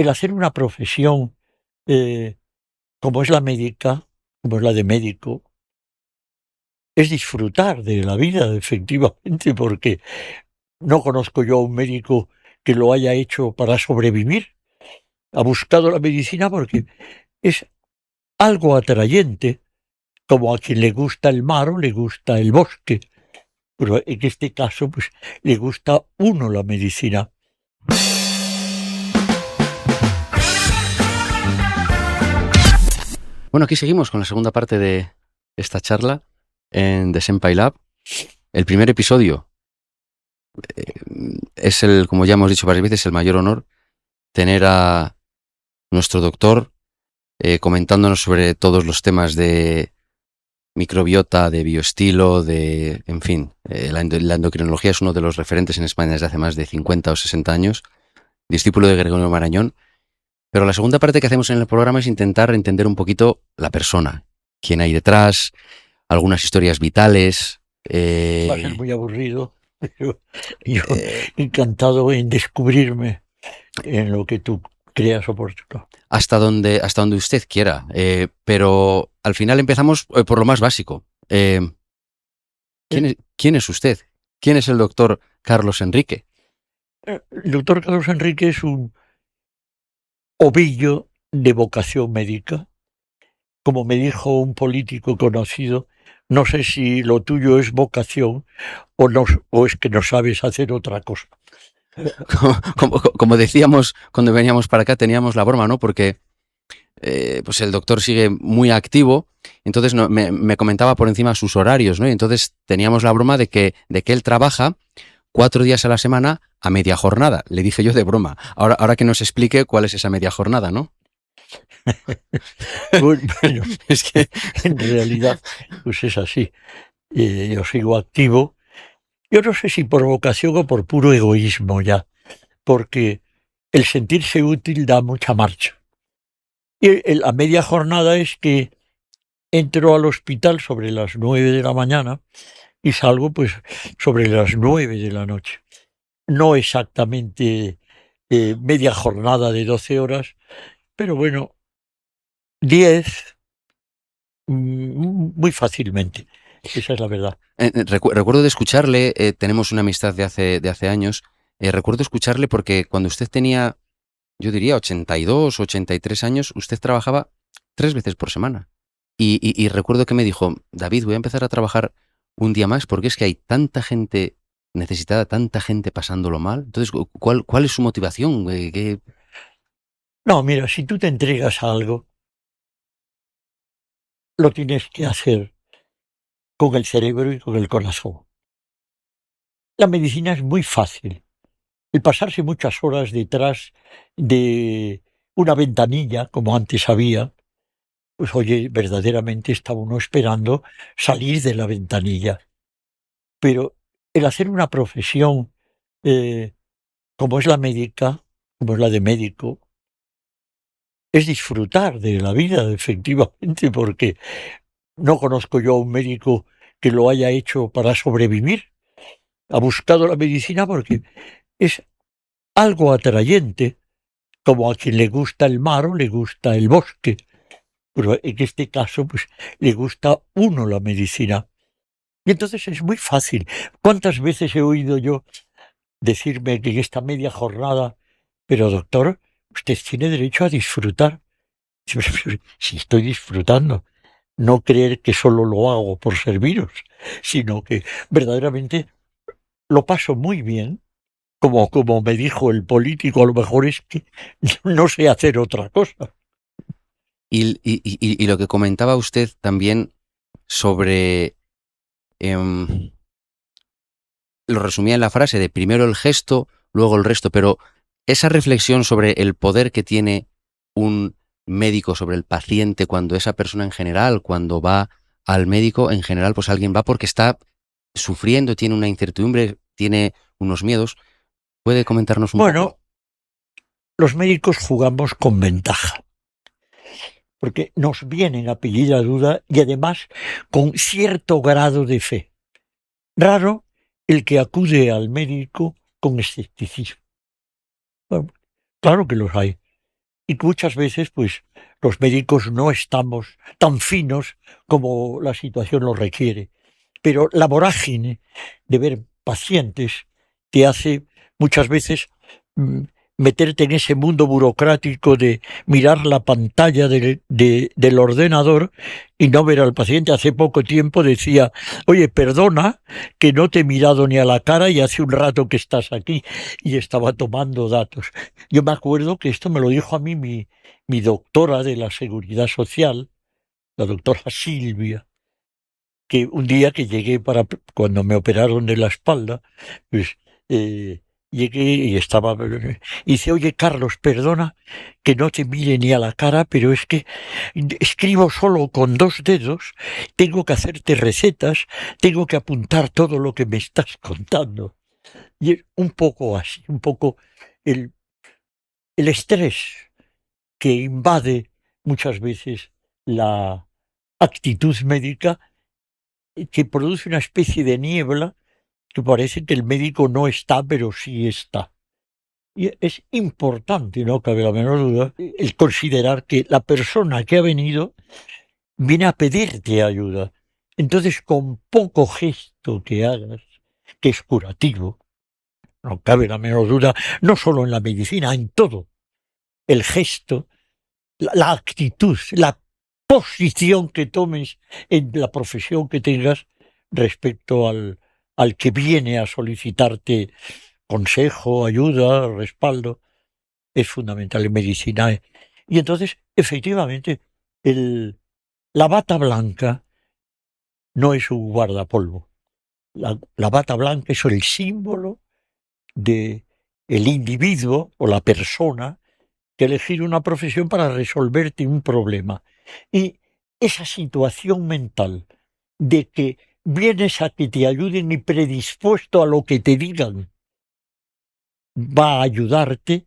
el hacer una profesión como es la médica, como es la de médico, es disfrutar de la vida, efectivamente, porque no conozco yo a un médico que lo haya hecho para sobrevivir. Ha buscado la medicina porque es algo atrayente, como a quien le gusta el mar o le gusta el bosque. Pero en este caso, pues, le gusta uno la medicina. Bueno, aquí seguimos con la segunda parte de esta charla en The Senpai Lab. El primer episodio es como ya hemos dicho varias veces, el mayor honor tener a nuestro doctor comentándonos sobre todos los temas de microbiota, de bioestilo, en fin, la endocrinología es uno de los referentes en España desde hace más de 50 o 60 años, discípulo de Gregorio Marañón. Pero la segunda parte que hacemos en el programa es intentar entender un poquito la persona, quién hay detrás, algunas historias vitales. Va a ser muy aburrido, pero yo encantado en descubrirme en lo que tú creas oportuno. Hasta donde usted quiera. Pero al final empezamos por lo más básico. ¿Quién es usted? ¿Quién es el doctor Carlos Enrique? El doctor Carlos Enrique es un ovillo de vocación médica. Como me dijo un político conocido, no sé si lo tuyo es vocación o es que no sabes hacer otra cosa. Como decíamos cuando veníamos para acá, teníamos la broma, ¿no? Porque pues el doctor sigue muy activo, entonces me comentaba por encima sus horarios, ¿no? Y entonces teníamos la broma de que él trabaja 4 días a la semana a media jornada. Le dije yo de broma. Ahora que nos explique cuál es esa media jornada, ¿no? Bueno, Es que en realidad, pues es así. Yo sigo activo. Yo no sé si por vocación o por puro egoísmo ya, porque el sentirse útil da mucha marcha. Y la media jornada es que entro al hospital sobre las 9 de la mañana y salgo pues sobre las 9 de la noche. No exactamente media jornada de 12 horas, pero bueno, 10 muy fácilmente. Esa es la verdad. recuerdo de escucharle, tenemos una amistad de hace años, recuerdo escucharle porque cuando usted tenía, yo diría, 82, 83 años, usted trabajaba 3 veces por semana. Y recuerdo que me dijo, David, voy a empezar a trabajar un día más porque es que hay tanta gente necesitada, tanta gente pasándolo mal. Entonces, ¿cuál es su motivación? No, mira, si tú te entregas a algo, lo tienes que hacer con el cerebro y con el corazón. La medicina es muy fácil. El pasarse muchas horas detrás de una ventanilla, como antes había, pues oye, verdaderamente está uno esperando salir de la ventanilla. Pero el hacer una profesión eh, como es la médica, como es la de médico, es disfrutar de la vida, efectivamente, porque no conozco yo a un médico que lo haya hecho para sobrevivir. Ha buscado la medicina porque es algo atrayente, como a quien le gusta el mar o le gusta el bosque. Pero en este caso, pues le gusta uno la medicina. Y entonces es muy fácil. ¿Cuántas veces he oído yo decirme que en esta media jornada, pero doctor, usted tiene derecho a disfrutar? Si estoy disfrutando, no creer que solo lo hago por serviros, sino que verdaderamente lo paso muy bien. Como me dijo el político, a lo mejor es que no sé hacer otra cosa. Y lo que comentaba usted también sobre, em, lo resumía en la frase de primero el gesto, luego el resto, pero esa reflexión sobre el poder que tiene un médico sobre el paciente cuando esa persona en general, cuando va al médico en general, pues alguien va porque está sufriendo, tiene una incertidumbre, tiene unos miedos. ¿Puede comentarnos un poco? Bueno, los médicos jugamos con ventaja, porque nos vienen a pedir ayuda y además con cierto grado de fe. Raro el que acude al médico con escepticismo. Bueno, claro que los hay. y que muchas veces pues los médicos no estamos tan finos como la situación lo requiere. Pero la vorágine de ver pacientes te hace muchas veces mm, meterte en ese mundo burocrático de mirar la pantalla del ordenador y no ver al paciente. Hace poco tiempo decía, oye, perdona que no te he mirado ni a la cara y hace un rato que estás aquí, y estaba tomando datos. Yo me acuerdo que esto me lo dijo a mí mi doctora de la Seguridad Social, la doctora Silvia, que un día que llegué cuando me operaron de la espalda, pues llegué y estaba, y dice, oye Carlos, perdona que no te mire ni a la cara, pero es que escribo solo con 2 dedos, tengo que hacerte recetas, tengo que apuntar todo lo que me estás contando. Y es un poco así, un poco el, el estrés que invade muchas veces la actitud médica, que produce una especie de niebla que parece que el médico no está, pero sí está. Y es importante, no cabe la menor duda, el considerar que la persona que ha venido viene a pedirte ayuda. Entonces, con poco gesto que hagas, que es curativo, no cabe la menor duda, no solo en la medicina, en todo, el gesto, la actitud, la posición que tomes en la profesión que tengas respecto al que viene a solicitarte consejo, ayuda, respaldo, es fundamental en medicina. Y entonces, efectivamente, la bata blanca no es un guardapolvo. La bata blanca es el símbolo de el individuo o la persona que elegir una profesión para resolverte un problema. Y esa situación mental de que vienes a que te ayuden y predispuesto a lo que te digan va a ayudarte,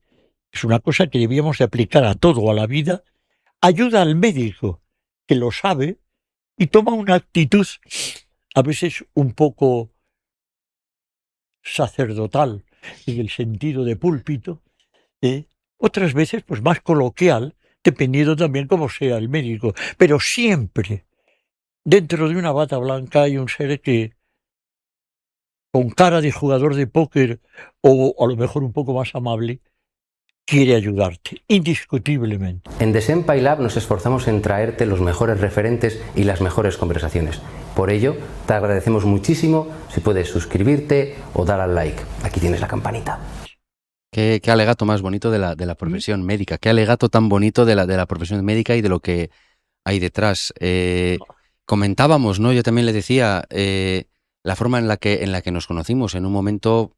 es una cosa que debíamos de aplicar a todo, a la vida. Ayuda al médico, que lo sabe, y toma una actitud a veces un poco sacerdotal, en el sentido de púlpito, otras veces pues más coloquial, dependiendo también cómo sea el médico. Pero siempre dentro de una bata blanca hay un ser que, con cara de jugador de póker o a lo mejor un poco más amable, quiere ayudarte, indiscutiblemente. En The Senpai Lab nos esforzamos en traerte los mejores referentes y las mejores conversaciones. Por ello, te agradecemos muchísimo si puedes suscribirte o dar al like. Aquí tienes la campanita. Qué alegato más bonito de la profesión médica, qué alegato tan bonito de la profesión médica y de lo que hay detrás. Comentábamos, ¿no? Yo también le decía la forma en la que nos conocimos en un momento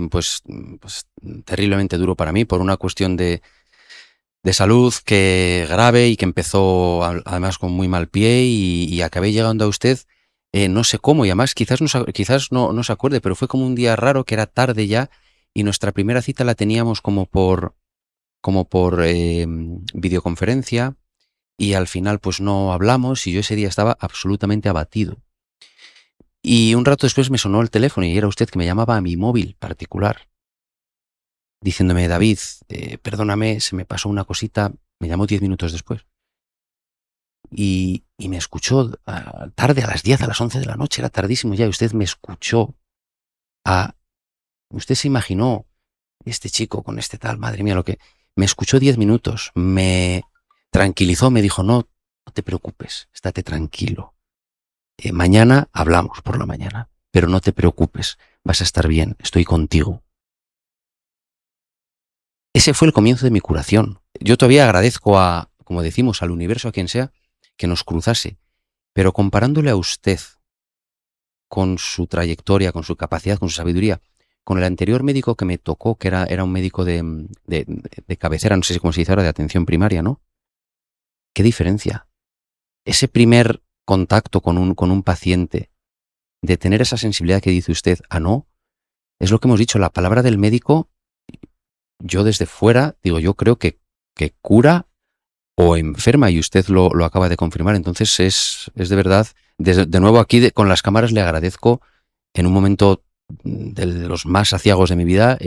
pues terriblemente duro para mí por una cuestión de salud que grave y que empezó además con muy mal pie y acabé llegando a usted no sé cómo, y además quizás no se acuerde, pero fue como un día raro que era tarde ya y nuestra primera cita la teníamos como por videoconferencia y al final pues no hablamos y yo ese día estaba absolutamente abatido. Y un rato después me sonó el teléfono y era usted que me llamaba a mi móvil particular, diciéndome, David, perdóname, se me pasó una cosita, me llamó 10 minutos después. Y me escuchó tarde, a las 10, a las 11 de la noche, era tardísimo ya, y usted me escuchó. Usted se imaginó, este chico con este tal, madre mía, lo que... Me escuchó 10 minutos, me tranquilizó, me dijo, no te preocupes, estate tranquilo. Mañana hablamos por la mañana, pero no te preocupes, vas a estar bien, estoy contigo. Ese fue el comienzo de mi curación. Yo todavía agradezco como decimos, al universo, a quien sea, que nos cruzase, pero comparándole a usted con su trayectoria, con su capacidad, con su sabiduría, con el anterior médico que me tocó, que era un médico de cabecera, no sé cómo se dice ahora, de atención primaria, ¿no? ¿Qué diferencia? Ese primer contacto con un paciente, de tener esa sensibilidad que dice usted, no, es lo que hemos dicho, la palabra del médico, yo desde fuera, digo, yo creo que cura o enferma, y usted lo acaba de confirmar, entonces es de verdad, de nuevo aquí con las cámaras le agradezco en un momento de los más aciagos de mi vida,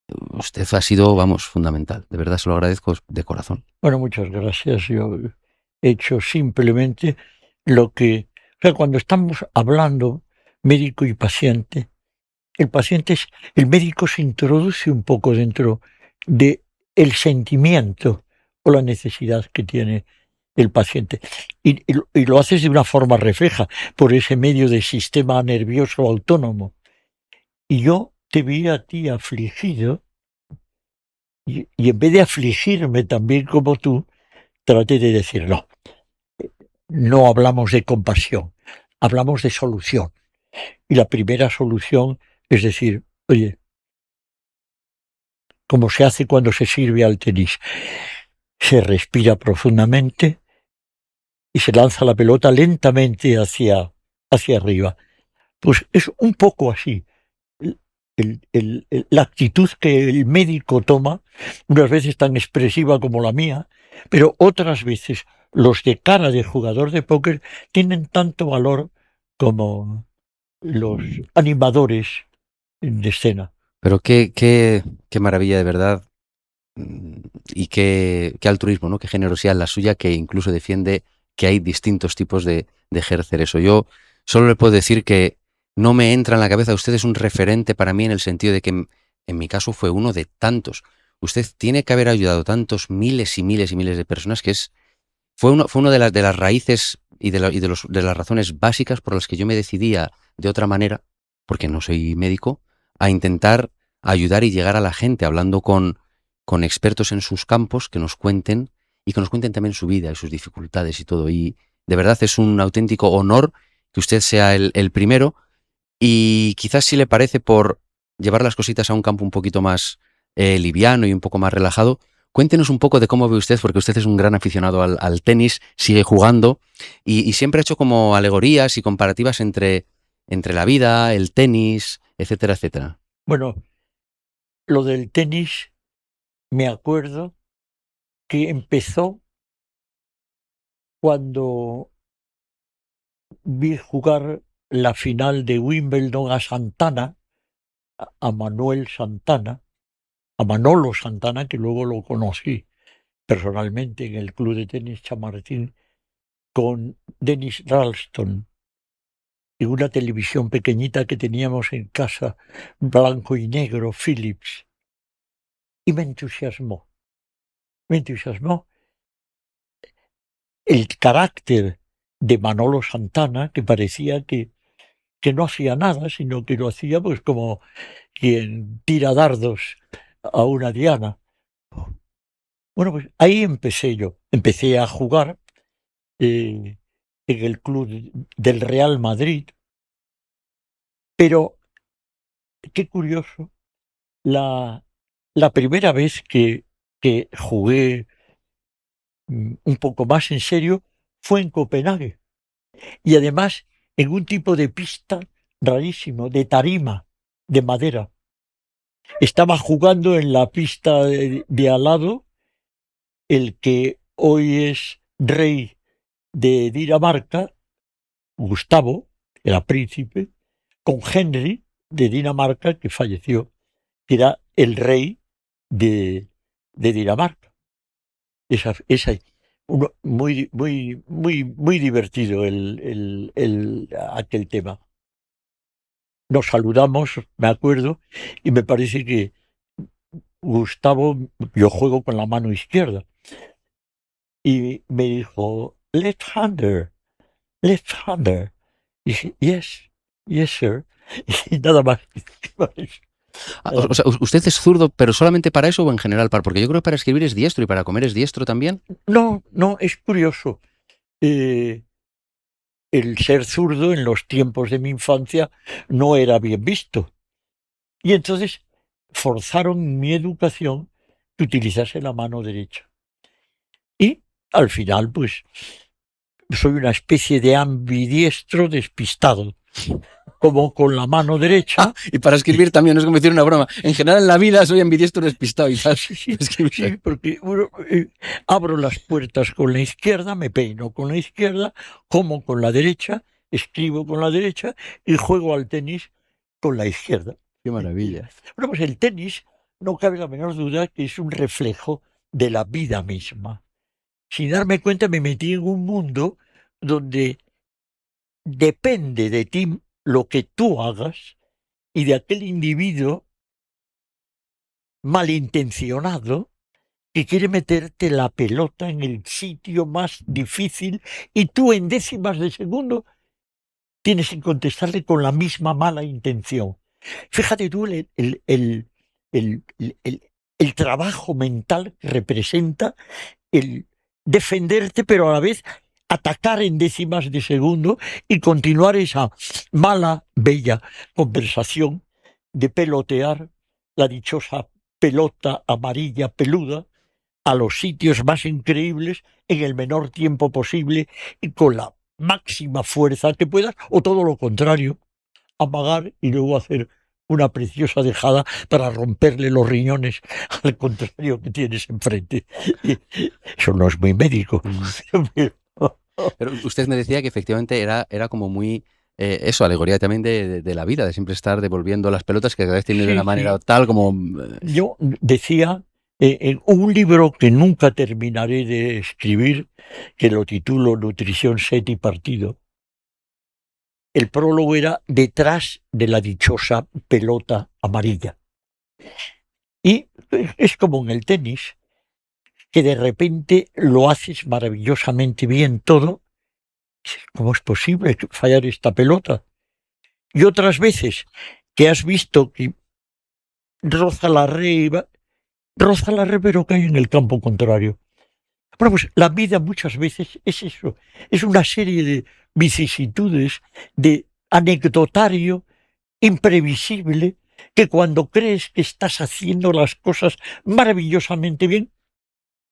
Usted ha sido, vamos, fundamental. De verdad se lo agradezco de corazón. Bueno, muchas gracias. Yo he hecho simplemente lo que... O sea, cuando estamos hablando médico y paciente, el médico se introduce un poco dentro de el sentimiento o la necesidad que tiene el paciente. Y lo haces de una forma refleja, por ese medio de sistema nervioso autónomo. Y yo te vi a ti afligido, y en vez de afligirme también como tú, traté de decir, no hablamos de compasión, hablamos de solución. Y la primera solución es decir, oye, como se hace cuando se sirve al tenis, se respira profundamente y se lanza la pelota lentamente hacia arriba. Pues es un poco así la actitud que el médico toma, unas veces tan expresiva como la mía, pero otras veces los de cara de jugador de póker tienen tanto valor como los animadores de escena. Pero qué maravilla de verdad y qué altruismo, ¿no? Qué generosidad la suya, que incluso defiende que hay distintos tipos de ejercer eso. Yo solo le puedo decir que no me entra en la cabeza, usted es un referente para mí en el sentido de que en mi caso fue uno de tantos. Usted tiene que haber ayudado tantos miles y miles y miles de personas que fue uno de las raíces y de las razones básicas por las que yo me decidía de otra manera, porque no soy médico, a intentar ayudar y llegar a la gente hablando con expertos en sus campos que nos cuenten y que nos cuenten también su vida y sus dificultades y todo. Y de verdad es un auténtico honor que usted sea el primero, y quizás, si le parece, por llevar las cositas a un campo un poquito más liviano y un poco más relajado, cuéntenos un poco de cómo ve usted, porque usted es un gran aficionado al tenis, sigue jugando y siempre ha hecho como alegorías y comparativas entre la vida, el tenis, etcétera, etcétera. Bueno, lo del tenis, me acuerdo que empezó cuando vi jugar la final de Wimbledon a Santana, a Manuel Santana, a Manolo Santana, que luego lo conocí personalmente en el club de tenis Chamartín, con Dennis Ralston, en una televisión pequeñita que teníamos en casa, blanco y negro, Philips, y me entusiasmó el carácter de Manolo Santana, que parecía que no hacía nada, sino que lo hacía pues como quien tira dardos a una diana. Bueno, pues ahí empecé a jugar en el club del Real Madrid, pero qué curioso, la primera vez que jugué un poco más en serio fue en Copenhague, y además en un tipo de pista rarísimo, de tarima, de madera. Estaba jugando en la pista de al lado el que hoy es rey de Dinamarca, Gustavo, era príncipe, con Henry de Dinamarca, que falleció, que era el rey de Dinamarca. Muy divertido aquel tema. Nos saludamos, me acuerdo, y me parece que Gustavo, yo juego con la mano izquierda, y me dijo, left-hander. Y dije, yes, sir. Y nada más. O sea, ¿usted es zurdo, pero solamente para eso o en general? Porque yo creo que para escribir es diestro y para comer es diestro también. No, es curioso. El ser zurdo en los tiempos de mi infancia no era bien visto. Y entonces forzaron en mi educación que utilizase la mano derecha. Y al final, pues, soy una especie de ambidiestro despistado. Como con la mano derecha. Y para escribir también, no es como decir una broma. En general en la vida soy ambidiestro despistado y tal. Sí, porque abro las puertas con la izquierda, me peino con la izquierda, como con la derecha, escribo con la derecha y juego al tenis con la izquierda. Qué maravilla. Bueno, pues el tenis no cabe la menor duda que es un reflejo de la vida misma. Sin darme cuenta me metí en un mundo donde depende de ti lo que tú hagas y de aquel individuo malintencionado que quiere meterte la pelota en el sitio más difícil y tú en décimas de segundo tienes que contestarle con la misma mala intención. Fíjate tú el trabajo mental que representa el defenderte, pero a la vez atacar en décimas de segundo y continuar esa mala, bella conversación de pelotear la dichosa pelota amarilla peluda a los sitios más increíbles en el menor tiempo posible y con la máxima fuerza que puedas, o todo lo contrario, amagar y luego hacer una preciosa dejada para romperle los riñones al contrario que tienes enfrente. Eso no es muy médico. Pero usted me decía que efectivamente era como muy eso, alegoría también de la vida, de siempre estar devolviendo las pelotas que cada vez tiene de Sí, una manera sí. tal como... Yo decía en un libro que nunca terminaré de escribir, que lo titulo Nutrición, Sed y Partido. El prólogo era detrás de la dichosa pelota amarilla. Y es como en el tenis, que de repente lo haces maravillosamente bien todo. ¿Cómo es posible fallar esta pelota? Y otras veces que has visto que roza la red, pero cae en el campo contrario. Bueno, pues la vida muchas veces es eso, es una serie de vicisitudes, de anecdotario imprevisible, que cuando crees que estás haciendo las cosas maravillosamente bien,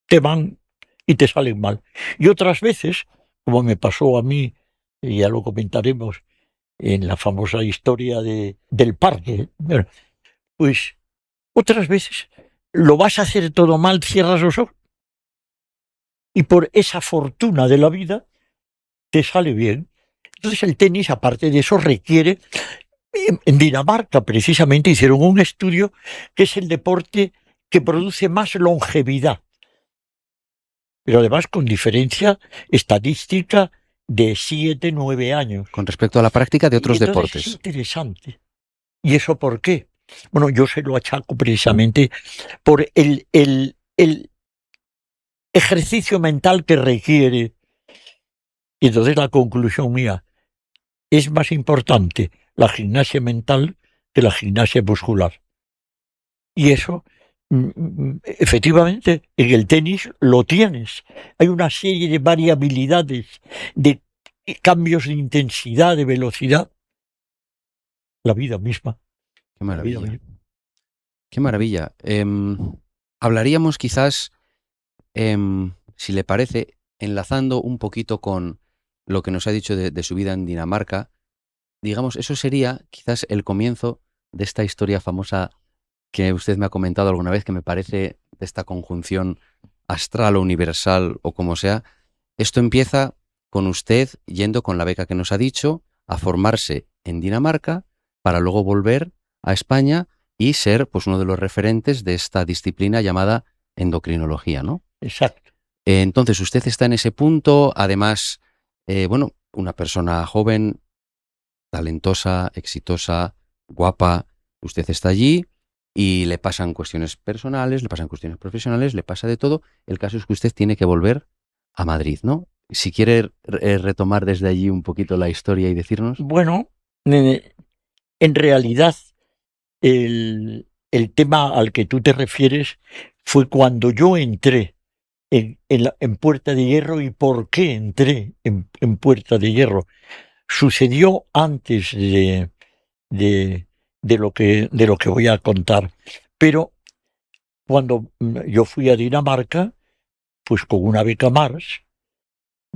te van y te salen mal. Y otras veces, como me pasó a mí, y ya lo comentaremos en la famosa historia del parque, bueno, pues otras veces lo vas a hacer todo mal, cierras los ojos y por esa fortuna de la vida te sale bien. Entonces el tenis, aparte de eso, requiere... En Dinamarca, precisamente, hicieron un estudio que es el deporte que produce más longevidad, pero además con diferencia estadística de 7, 9 años. Con respecto a la práctica de otros Y entonces deportes. es interesante. ¿Y eso por qué? Bueno, yo se lo achaco precisamente por el ejercicio mental que requiere. Y entonces la conclusión mía, es más importante la gimnasia mental que la gimnasia muscular. Y eso, efectivamente, en el tenis lo tienes. Hay una serie de variabilidades, de cambios de intensidad, de velocidad. La vida misma. Qué La vida maravilla. misma. Qué maravilla. Hablaríamos quizás, si le parece, enlazando un poquito con lo que nos ha dicho de su vida en Dinamarca. Digamos, eso sería quizás el comienzo de esta historia famosa que usted me ha comentado alguna vez, que me parece de esta conjunción astral o universal o como sea. Esto empieza con usted yendo con la beca que nos ha dicho a formarse en Dinamarca para luego volver a España y ser pues uno de los referentes de esta disciplina llamada endocrinología, ¿no? Exacto. Entonces usted está en ese punto, además, bueno, una persona joven, talentosa, exitosa, guapa, usted está allí y le pasan cuestiones personales, le pasan cuestiones profesionales, le pasa de todo. El caso es que usted tiene que volver a Madrid, ¿no? Si quiere retomar desde allí un poquito la historia y decirnos. Bueno, en realidad el tema al que tú te refieres fue cuando yo entré en Puerta de Hierro y por qué entré en Puerta de Hierro. Sucedió antes de lo que voy a contar, pero cuando yo fui a Dinamarca, pues con una beca Mars,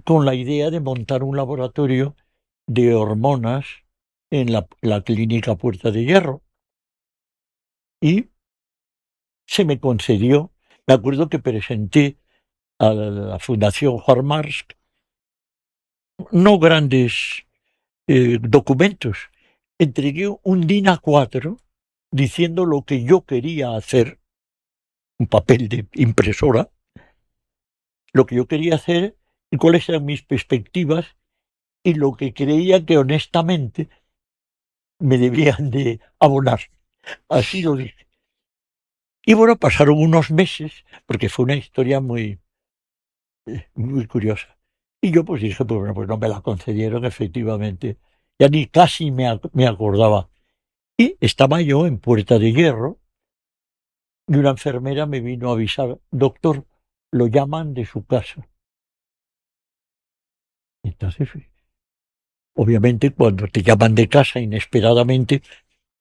con la idea de montar un laboratorio de hormonas en la clínica Puerta de Hierro. Y se me concedió, me acuerdo que presenté a la Fundación Juan March no grandes documentos, entregué un DIN A4 diciendo lo que yo quería hacer un papel de impresora, lo que yo quería hacer y cuáles eran mis perspectivas y lo que creía que honestamente me debían de abonar. Así lo dije. Y bueno, pasaron unos meses, porque fue una historia muy curiosa. Y yo pues dije, pues bueno, pues no me la concedieron efectivamente. Ya ni casi me acordaba. Y estaba yo en Puerta de Hierro y una enfermera me vino a avisar, doctor, lo llaman de su casa. Entonces, obviamente, cuando te llaman de casa inesperadamente,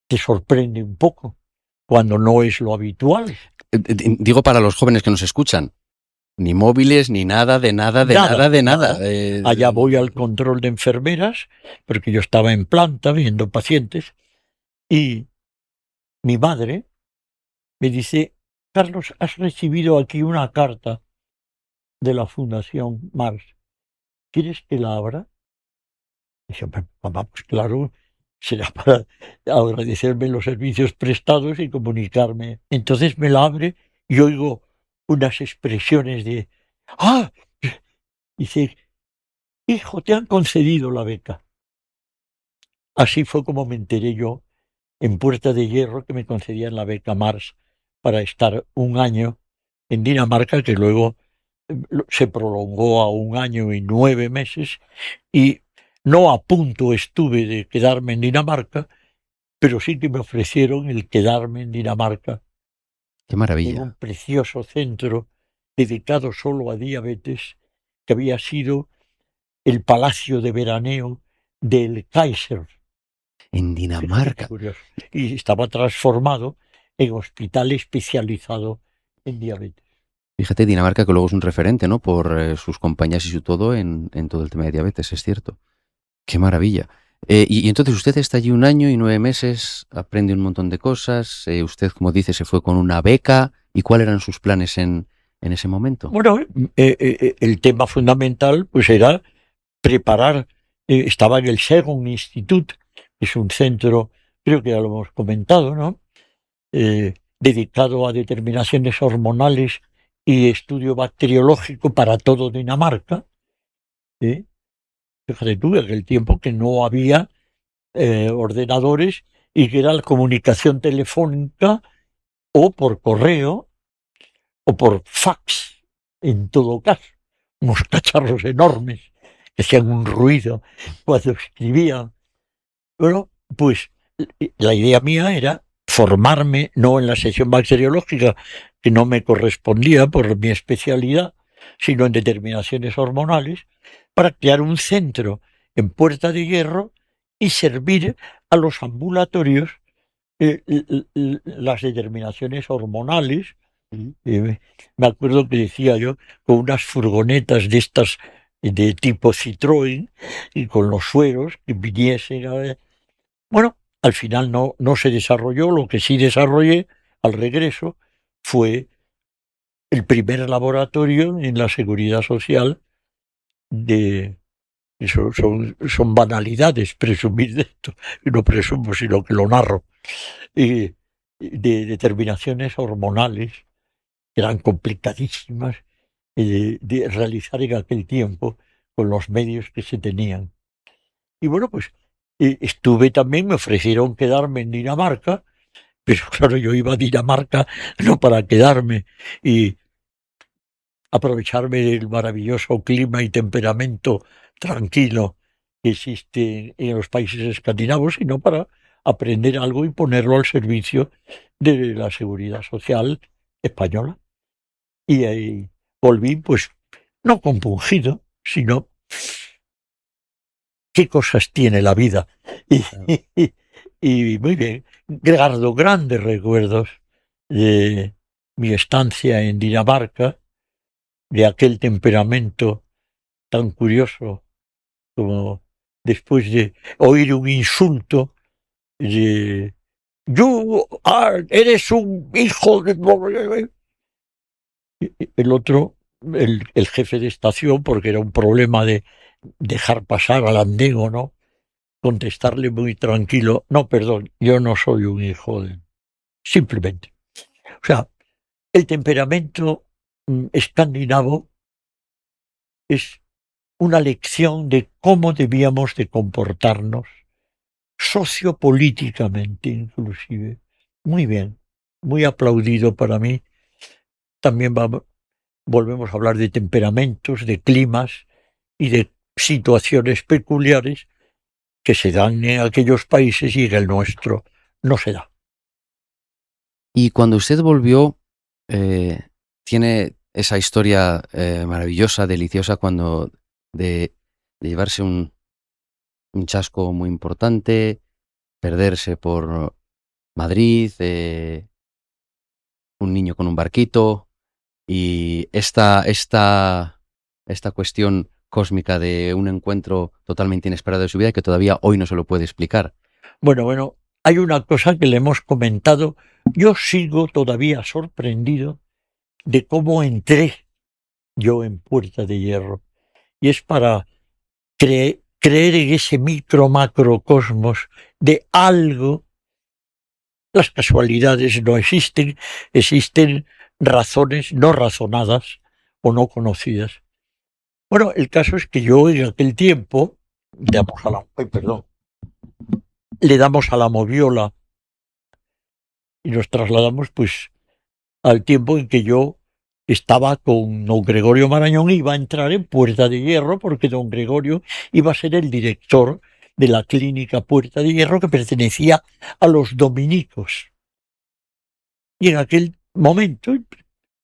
te sorprende un poco, cuando no es lo habitual. Digo para los jóvenes que nos escuchan, ni móviles, ni nada, de nada, de nada, de nada. Allá voy al control de enfermeras, porque yo estaba en planta viendo pacientes, y mi madre me dice, Carlos, has recibido aquí una carta de la Fundación Mars. ¿Quieres que la abra? Y dije, mamá, pues claro, será para agradecerme los servicios prestados y comunicarme. Entonces me la abre y oigo unas expresiones de, ¡ah! Dice, hijo, te han concedido la beca. Así fue como me enteré yo en Puerta de Hierro que me concedían la beca Mars para estar un año en Dinamarca, que luego se prolongó a 1 año y 9 meses, y no a punto estuve de quedarme en Dinamarca, pero sí que me ofrecieron el quedarme en Dinamarca, Qué en maravilla. un precioso centro dedicado solo a diabetes, que había sido el palacio de veraneo del Kaiser. En Fíjate qué Dinamarca. curioso. Y estaba transformado en hospital especializado en diabetes. Fíjate, Dinamarca que luego es un referente, ¿no? Por sus compañías y su todo en todo el tema de diabetes, es cierto. Qué maravilla. Y entonces usted está allí 1 año y 9 meses, aprende un montón de cosas. Usted, como dice, se fue con una beca. ¿Y cuáles eran sus planes en ese momento? Bueno, el tema fundamental pues era preparar, estaba en el Serum Institute, que es un centro, creo que ya lo hemos comentado, ¿no? Dedicado a determinaciones hormonales y estudio bacteriológico para todo Dinamarca. Fíjate tú, en el tiempo que no había ordenadores y que era la comunicación telefónica o por correo o por fax, en todo caso, unos cacharros enormes que hacían un ruido cuando escribían. Bueno, pues la idea mía era formarme no en la sección bacteriológica, que no me correspondía por mi especialidad, sino en determinaciones hormonales, para crear un centro en Puerta de Hierro y servir a los ambulatorios las determinaciones hormonales. Me acuerdo que decía yo, con unas furgonetas de estas de tipo Citroën y con los sueros que viniesen a ver. Bueno, al final no se desarrolló. Lo que sí desarrollé al regreso fue el primer laboratorio en la seguridad social de... Eso son banalidades presumir de esto. Y no presumo, sino que lo narro. De determinaciones hormonales que eran complicadísimas de realizar en aquel tiempo con los medios que se tenían. Y bueno, pues estuve también, me ofrecieron quedarme en Dinamarca, pero claro, yo iba a Dinamarca no para quedarme y aprovecharme del maravilloso clima y temperamento tranquilo que existe en los países escandinavos, sino para aprender algo y ponerlo al servicio de la seguridad social española. Y ahí volví, pues, no compungido, sino qué cosas tiene la vida. Y muy bien, guardo grandes recuerdos de mi estancia en Dinamarca, de aquel temperamento tan curioso como después de oír un insulto de eres un hijo de... El otro, el jefe de estación, porque era un problema de dejar pasar al andén o no, contestarle muy tranquilo, no, perdón, yo no soy un hijo de... Simplemente. O sea, El temperamento escandinavo es una lección de cómo debíamos de comportarnos sociopolíticamente inclusive. Muy bien, muy aplaudido para mí. También volvemos a hablar de temperamentos, de climas y de situaciones peculiares que se dan en aquellos países y en el nuestro no se da. Y cuando usted volvió, tiene esa historia maravillosa, deliciosa, cuando de llevarse un chasco muy importante, perderse por Madrid, un niño con un barquito y esta cuestión cósmica de un encuentro totalmente inesperado de su vida que todavía hoy no se lo puede explicar. Bueno, hay una cosa que le hemos comentado. Yo sigo todavía sorprendido de cómo entré yo en Puerta de Hierro. Y es para creer en ese micro-macrocosmos de algo. Las casualidades no existen, existen razones no razonadas o no conocidas. Bueno, el caso es que yo en aquel tiempo le damos a la moviola y nos trasladamos pues al tiempo en que yo estaba con don Gregorio Marañón y iba a entrar en Puerta de Hierro porque don Gregorio iba a ser el director de la clínica Puerta de Hierro que pertenecía a los dominicos. Y en aquel momento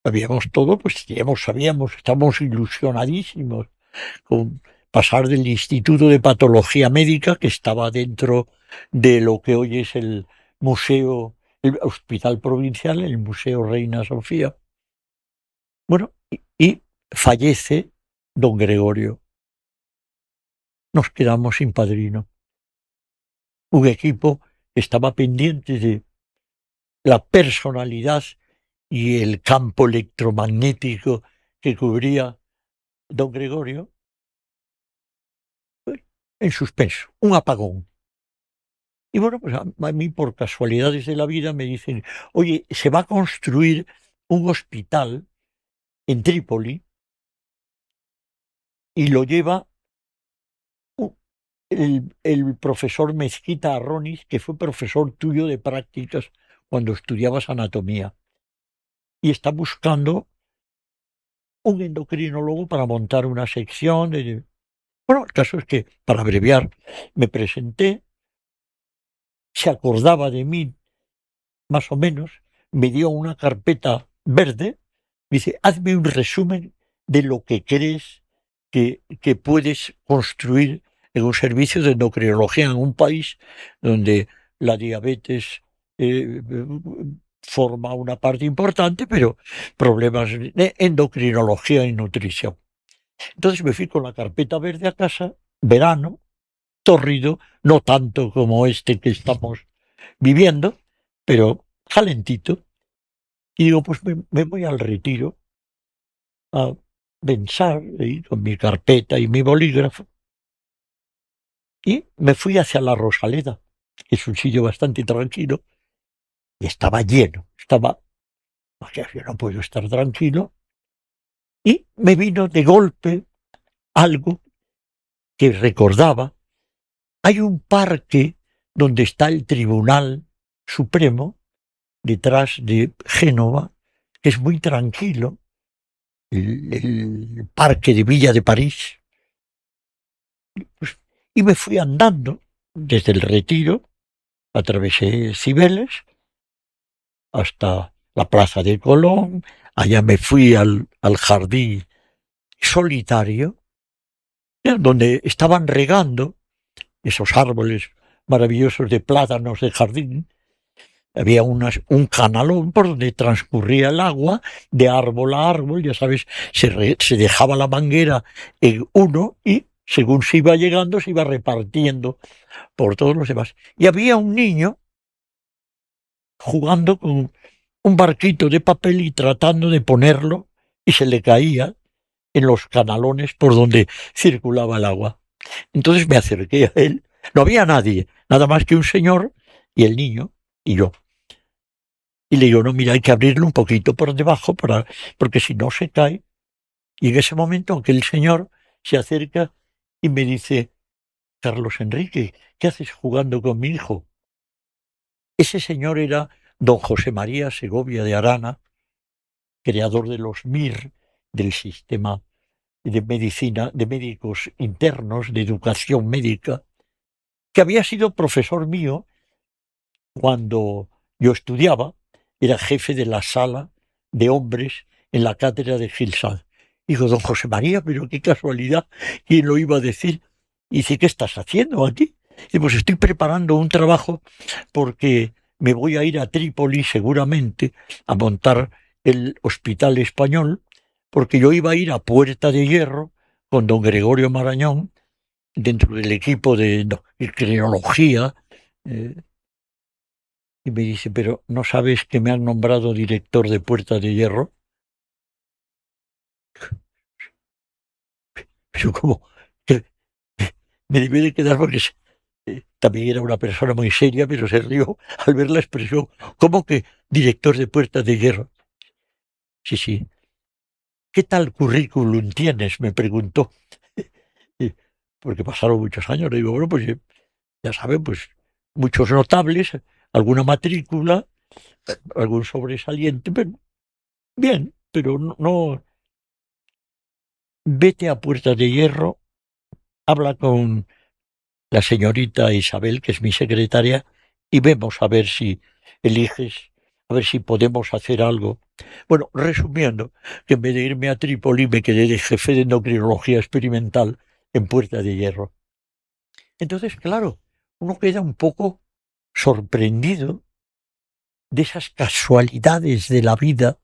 sabíamos todo, pues estábamos ilusionadísimos con pasar del Instituto de Patología Médica, que estaba dentro de lo que hoy es el Museo, el Hospital Provincial, el Museo Reina Sofía. Bueno, y fallece don Gregorio. Nos quedamos sin padrino. Un equipo estaba pendiente de la personalidad y el campo electromagnético que cubría don Gregorio, en suspenso, un apagón. Y bueno, pues a mí por casualidades de la vida me dicen, oye, se va a construir un hospital en Trípoli y lo lleva el profesor Mezquita Arronis, que fue profesor tuyo de prácticas cuando estudiabas anatomía. Y está buscando un endocrinólogo para montar una sección. Bueno, el caso es que, para abreviar, me presenté, se acordaba de mí, más o menos, me dio una carpeta verde, me dice, hazme un resumen de lo que crees que puedes construir en un servicio de endocrinología en un país donde la diabetes forma una parte importante, pero problemas de endocrinología y nutrición. Entonces me fui con la carpeta verde a casa, verano, tórrido, no tanto como este que estamos viviendo, pero calentito. Y digo, pues me voy al Retiro a pensar con mi carpeta y mi bolígrafo. Y me fui hacia la Rosaleda, que es un sitio bastante tranquilo, y estaba lleno. Yo no puedo estar tranquilo. Y me vino de golpe algo que recordaba. Hay un parque donde está el Tribunal Supremo, detrás de Génova, que es muy tranquilo, el parque de Villa de París. Pues, y me fui andando desde el Retiro, atravesé Cibeles hasta la Plaza de Colón, allá me fui al jardín solitario, donde estaban regando esos árboles maravillosos de plátanos de jardín. Había un canalón por donde transcurría el agua de árbol a árbol, ya sabes, se dejaba la manguera en uno y según se iba llegando se iba repartiendo por todos los demás. Y había un niño jugando con un barquito de papel y tratando de ponerlo y se le caía en los canalones por donde circulaba el agua. Entonces me acerqué a él. No había nadie, nada más que un señor y el niño y yo. Y le digo, no, mira, hay que abrirlo un poquito por debajo porque si no se cae. Y en ese momento aquel señor se acerca y me dice, Carlos Enrique, ¿qué haces jugando con mi hijo? Ese señor era don José María Segovia de Arana, creador de los MIR, del sistema de medicina, de médicos internos, de educación médica, que había sido profesor mío cuando yo estudiaba, era jefe de la sala de hombres en la cátedra de Gilsal. Digo, don José María, pero qué casualidad, ¿quién lo iba a decir? Y dice, ¿qué estás haciendo aquí? Y pues estoy preparando un trabajo porque me voy a ir a Trípoli seguramente a montar el Hospital Español, porque yo iba a ir a Puerta de Hierro con don Gregorio Marañón, dentro del equipo de criología, y me dice, pero ¿no sabes que me han nombrado director de Puerta de Hierro? Pero como que me debí de quedar porque también era una persona muy seria, pero se rió al ver la expresión, ¿cómo que director de Puerta de Hierro? Sí, sí. ¿Qué tal currículum tienes? Me preguntó. Porque pasaron muchos años. Le digo, bueno, pues ya saben, pues muchos notables, alguna matrícula, algún sobresaliente, pero bien, pero no. Vete a Puerta de Hierro, habla con la señorita Isabel, que es mi secretaria, y vemos a ver si eliges, a ver si podemos hacer algo. Bueno, resumiendo, que en vez de irme a Trípoli me quedé de jefe de endocrinología experimental en Puerta de Hierro. Entonces, claro, uno queda un poco sorprendido de esas casualidades de la vida,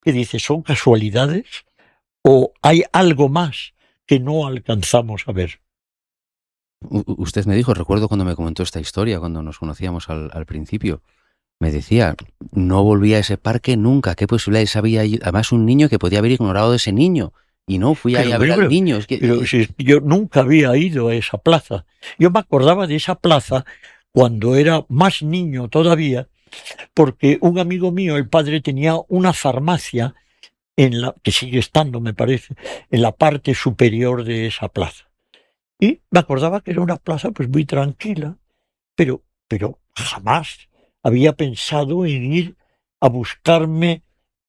que dice, ¿son casualidades o hay algo más que no alcanzamos a ver? Usted me dijo, recuerdo cuando me comentó esta historia, cuando nos conocíamos al principio, me decía, no volví a ese parque nunca, ¿qué posibilidades había? Además, un niño que podía haber ignorado de ese niño, y no, fui ahí a ver al niño. Es que, pero si yo nunca había ido a esa plaza. Yo me acordaba de esa plaza cuando era más niño todavía, porque un amigo mío, el padre, tenía una farmacia que sigue estando, me parece, en la parte superior de esa plaza. Y me acordaba que era una plaza pues muy tranquila, pero jamás había pensado en ir a buscarme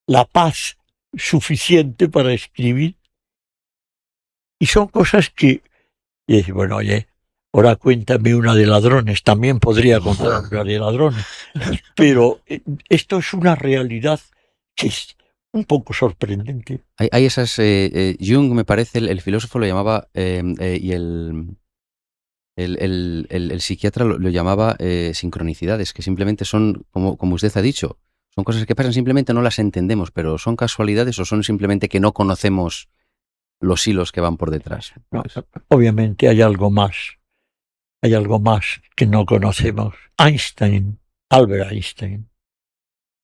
la paz suficiente para escribir. Y son cosas que, y dice, bueno, oye, ahora cuéntame una de ladrones, también podría contar una de ladrones, pero esto es una realidad que es un poco sorprendente. Hay esas, Jung, me parece, el filósofo lo llamaba, y el psiquiatra lo llamaba sincronicidades, que simplemente son, como usted ha dicho, son cosas que pasan, simplemente no las entendemos, pero son casualidades o son simplemente que no conocemos los hilos que van por detrás. No, obviamente hay algo más que no conocemos. Albert Einstein,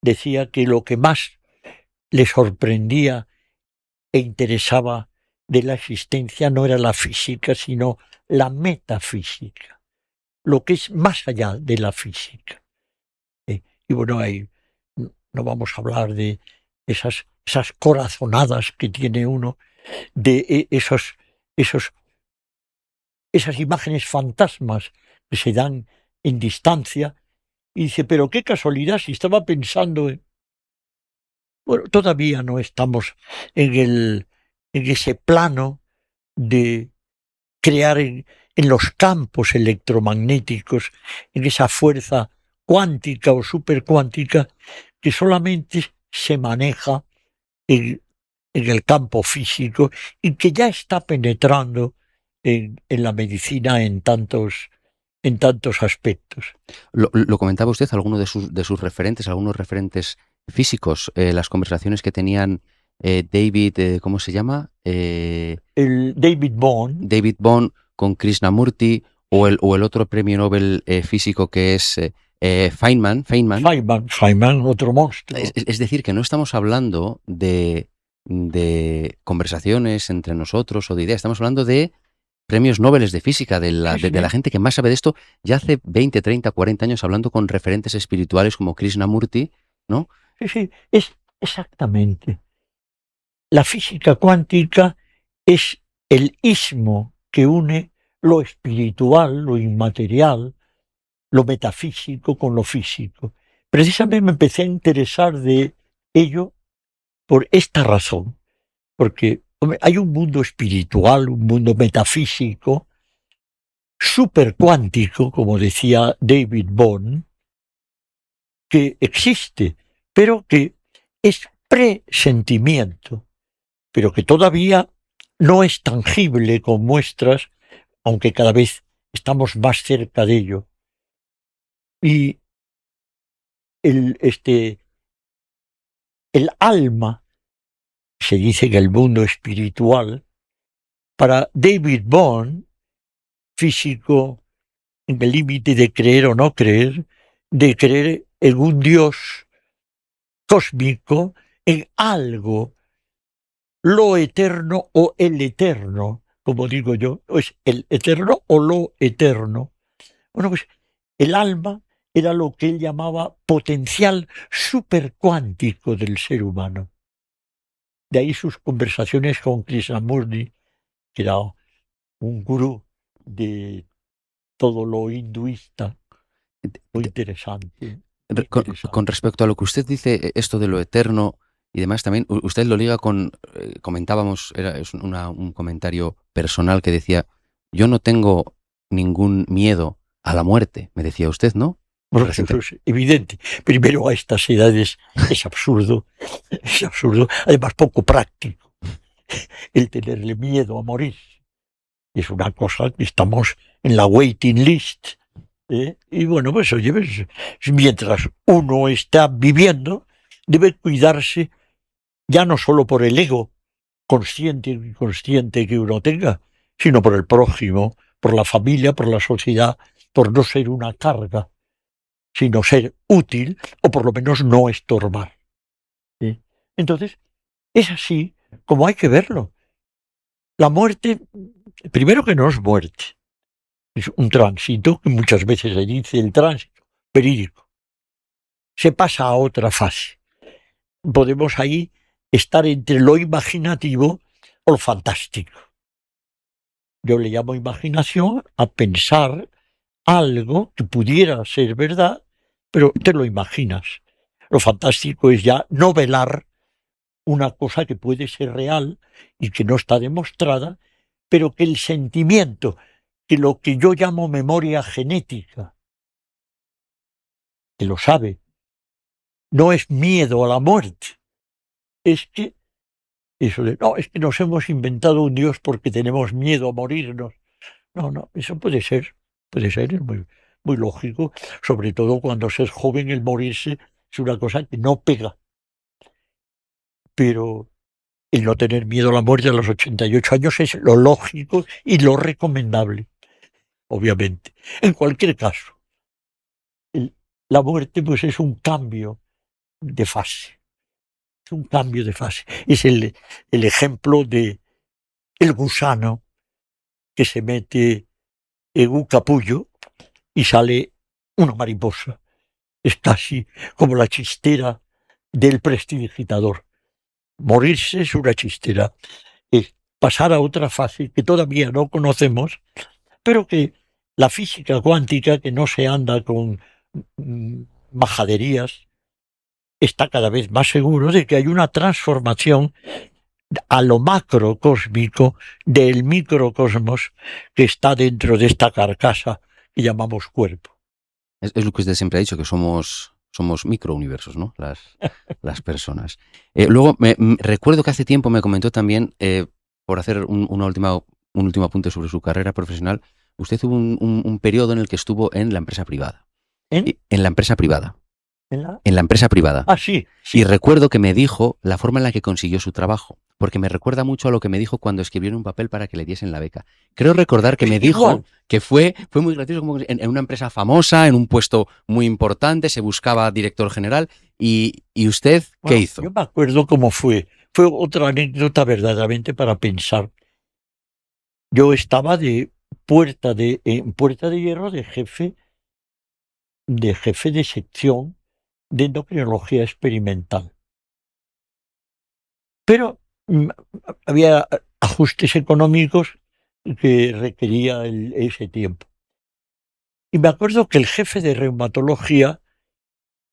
decía que lo que más le sorprendía e interesaba de la existencia no era la física, sino la metafísica, lo que es más allá de la física. Y bueno, no vamos a hablar de esas corazonadas que tiene uno, de esas imágenes fantasmas que se dan en distancia, y dice, pero qué casualidad si estaba pensando en... Bueno, todavía no estamos en ese plano de crear en los campos electromagnéticos, en esa fuerza cuántica o supercuántica que solamente se maneja en el campo físico y que ya está penetrando en la medicina en tantos aspectos. Lo comentaba usted, alguno de sus referentes, algunos referentes físicos, las conversaciones que tenían David, ¿cómo se llama? El David Bohm con Krishnamurti, o el otro premio Nobel físico que es Feynman, otro monstruo. Es decir, que no estamos hablando de conversaciones entre nosotros o de ideas, estamos hablando de premios Nobel de física, de la, Sí, sí. de la gente que más sabe de esto, ya hace 20, 30, 40 años hablando con referentes espirituales como Krishnamurti, ¿no? Sí, sí, es exactamente. La física cuántica es el istmo que une lo espiritual, lo inmaterial, lo metafísico con lo físico. Precisamente me empecé a interesar de ello por esta razón, porque hombre, hay un mundo espiritual, un mundo metafísico, supercuántico, como decía David Bohm, que existe, pero que es presentimiento, pero que todavía no es tangible con muestras, aunque cada vez estamos más cerca de ello. Y el, este, el alma, se dice que el mundo espiritual, para David Bohm, físico en el límite de creer o no creer, de creer en un Dios cósmico, en algo, lo eterno o el eterno, como digo yo, es el eterno o lo eterno. Bueno, pues el alma era lo que él llamaba potencial supercuántico del ser humano. De ahí sus conversaciones con Krishnamurti, que era un gurú de todo lo hinduista, muy interesante, muy Con interesante. respecto a lo que usted dice, esto de lo eterno y demás, también usted lo liga con, comentábamos, es un comentario personal que decía, yo no tengo ningún miedo a la muerte, me decía usted, ¿no? Bueno, eso es evidente. Primero, a estas edades es absurdo, además poco práctico, el tenerle miedo a morir. Es una cosa que estamos en la waiting list. Y bueno, pues oye, pues, mientras uno está viviendo, debe cuidarse ya no solo por el ego consciente y inconsciente que uno tenga, sino por el prójimo, por la familia, por la sociedad, por no ser una carga, sino ser útil o por lo menos no estorbar. ¿Sí? Entonces, es así como hay que verlo. La muerte, primero que no es muerte, es un tránsito, que muchas veces se dice el tránsito verídico. Se pasa a otra fase. Podemos ahí estar entre lo imaginativo o lo fantástico. Yo le llamo imaginación a pensar algo que pudiera ser verdad, pero te lo imaginas. Lo fantástico es ya novelar una cosa que puede ser real y que no está demostrada, pero que el sentimiento, que lo que yo llamo memoria genética, que lo sabe, no es miedo a la muerte, es que eso de, no, es que nos hemos inventado un Dios porque tenemos miedo a morirnos. No, no, eso puede ser, es muy, muy lógico, sobre todo cuando se es joven, el morirse es una cosa que no pega. Pero el no tener miedo a la muerte a los 88 años es lo lógico y lo recomendable, obviamente. En cualquier caso, la muerte pues es un cambio de fase, es un cambio de fase. Es el ejemplo de el gusano que se mete en un capullo y sale una mariposa. Es casi como la chistera del prestidigitador. Morirse es una chistera, es pasar a otra fase que todavía no conocemos, pero que la física cuántica, que no se anda con majaderías, está cada vez más seguro de que hay una transformación a lo macrocósmico del microcosmos que está dentro de esta carcasa que llamamos cuerpo. Es lo que usted siempre ha dicho, que somos microuniversos, ¿no? Las personas. Luego, recuerdo que hace tiempo me comentó también, por hacer un último apunte sobre su carrera profesional, usted tuvo un periodo en el que estuvo en la empresa privada. En la empresa privada. En la empresa privada. Ah, sí, sí. Y recuerdo que me dijo la forma en la que consiguió su trabajo, porque me recuerda mucho a lo que me dijo cuando escribió en un papel para que le diesen la beca. Creo recordar que me dijo que fue muy gracioso, como en una empresa famosa, en un puesto muy importante, se buscaba director general. ¿Y usted qué hizo? Yo me acuerdo cómo fue. Fue otra anécdota verdaderamente para pensar. Yo estaba en Puerta de Hierro de jefe de sección de endocrinología experimental. Pero había ajustes económicos que requería ese tiempo. Y me acuerdo que el jefe de reumatología,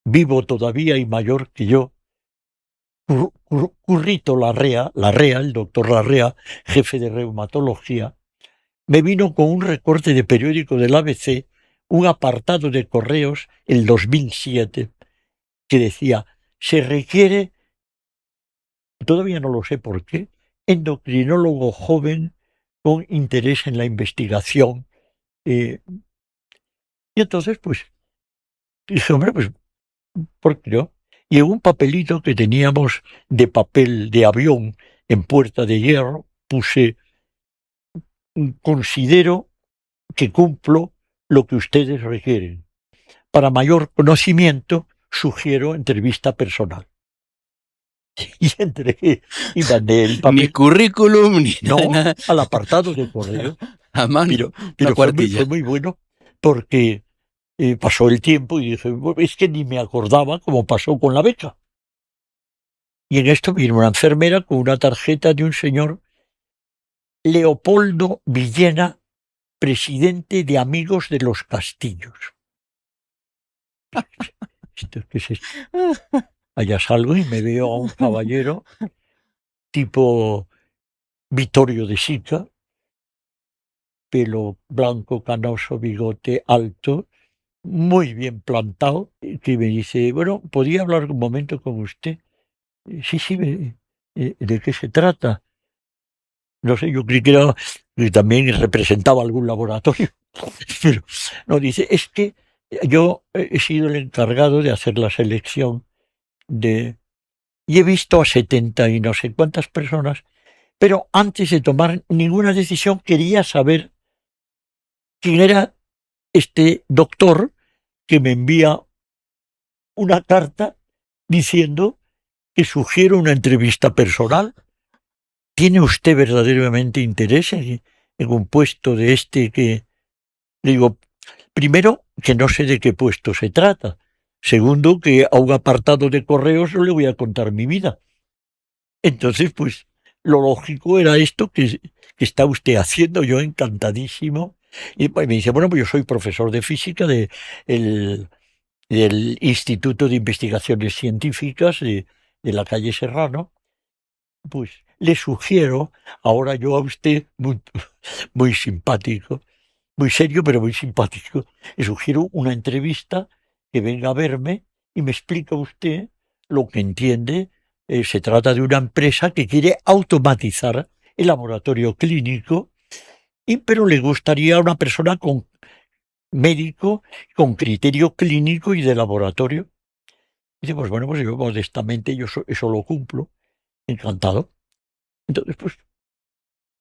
vivo todavía y mayor que yo, Currito Larrea, el doctor Larrea, jefe de reumatología, me vino con un recorte de periódico del ABC, un apartado de correos, el 2007, que decía, se requiere, todavía no lo sé por qué, endocrinólogo joven con interés en la investigación. Y entonces, pues, dije, hombre, pues, ¿por qué no? Y en un papelito que teníamos de papel de avión en Puerta de Hierro, puse, considero que cumplo lo que ustedes requieren. Para mayor conocimiento, sugiero entrevista personal. Y entregué y mandé el Ni papel. currículum, ni No, nada. al apartado de correo. A mano, Pero una cuartilla. fue muy bueno porque pasó el tiempo y dije, "Bueno, es que ni me acordaba cómo pasó con la beca". Y en esto vino una enfermera con una tarjeta de un señor Leopoldo Villena, presidente de Amigos de los Castillos. ¿Qué es esto? Allá salgo y me veo a un caballero tipo Vittorio de Sica, pelo blanco, canoso, bigote alto, muy bien plantado, que me dice, bueno, ¿podría hablar un momento con usted? Sí, sí, ¿de qué se trata? No sé, yo creí que también representaba algún laboratorio. Pero no, dice, es que yo he sido el encargado de hacer la selección y he visto a 70 y no sé cuántas personas, pero antes de tomar ninguna decisión quería saber quién era este doctor que me envía una carta diciendo que sugiero una entrevista personal. ¿Tiene usted verdaderamente interés en un puesto de este que... Digo, primero, que no sé de qué puesto se trata. Segundo, que a un apartado de correos no le voy a contar mi vida. Entonces, pues, lo lógico era esto que está usted haciendo, yo encantadísimo. Y pues, me dice, bueno, pues yo soy profesor de física del Instituto de Investigaciones Científicas de la calle Serrano. Pues le sugiero, ahora yo a usted, muy simpático, muy serio, pero muy simpático, le sugiero una entrevista, que venga a verme y me explica usted lo que entiende. Se trata de una empresa que quiere automatizar el laboratorio clínico, pero le gustaría a una persona con médico, con criterio clínico y de laboratorio. Y dice, pues bueno, pues yo modestamente eso lo cumplo, encantado. Entonces, pues,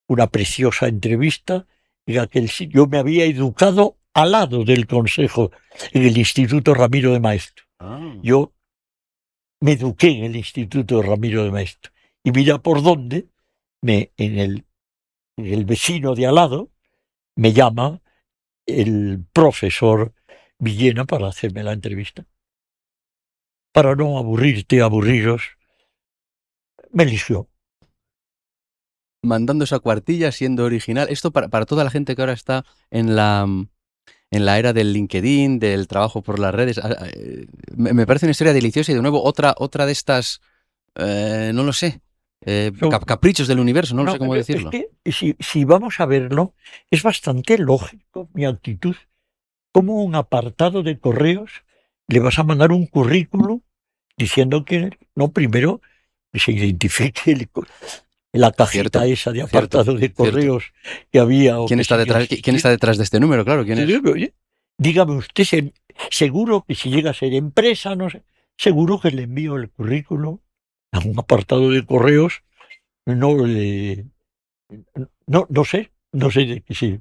una preciosa entrevista en aquel sitio. Yo me había educado al lado del consejo en el Instituto Ramiro de Maeztu. Yo me eduqué en el Instituto Ramiro de Maeztu. Y mira por dónde, en el vecino de al lado, me llama el profesor Villena para hacerme la entrevista. Para no aburriros, me eligió. Mandando esa cuartilla, siendo original. Esto para toda la gente que ahora está en la era del LinkedIn, del trabajo por las redes. Me parece una historia deliciosa y de nuevo otra de estas, no lo sé, caprichos del universo, no lo sé cómo decirlo. Es que si vamos a verlo, es bastante lógico mi actitud. Como un apartado de correos le vas a mandar un currículum diciendo que, no, primero que se identifique la cajita esa de apartado de correos que había. ¿Quién está detrás de este número? Claro, ¿quién es? Oye, dígame usted, seguro que si llega a ser empresa, no sé, seguro que le envío el currículum a un apartado de correos, no sé de qué sí.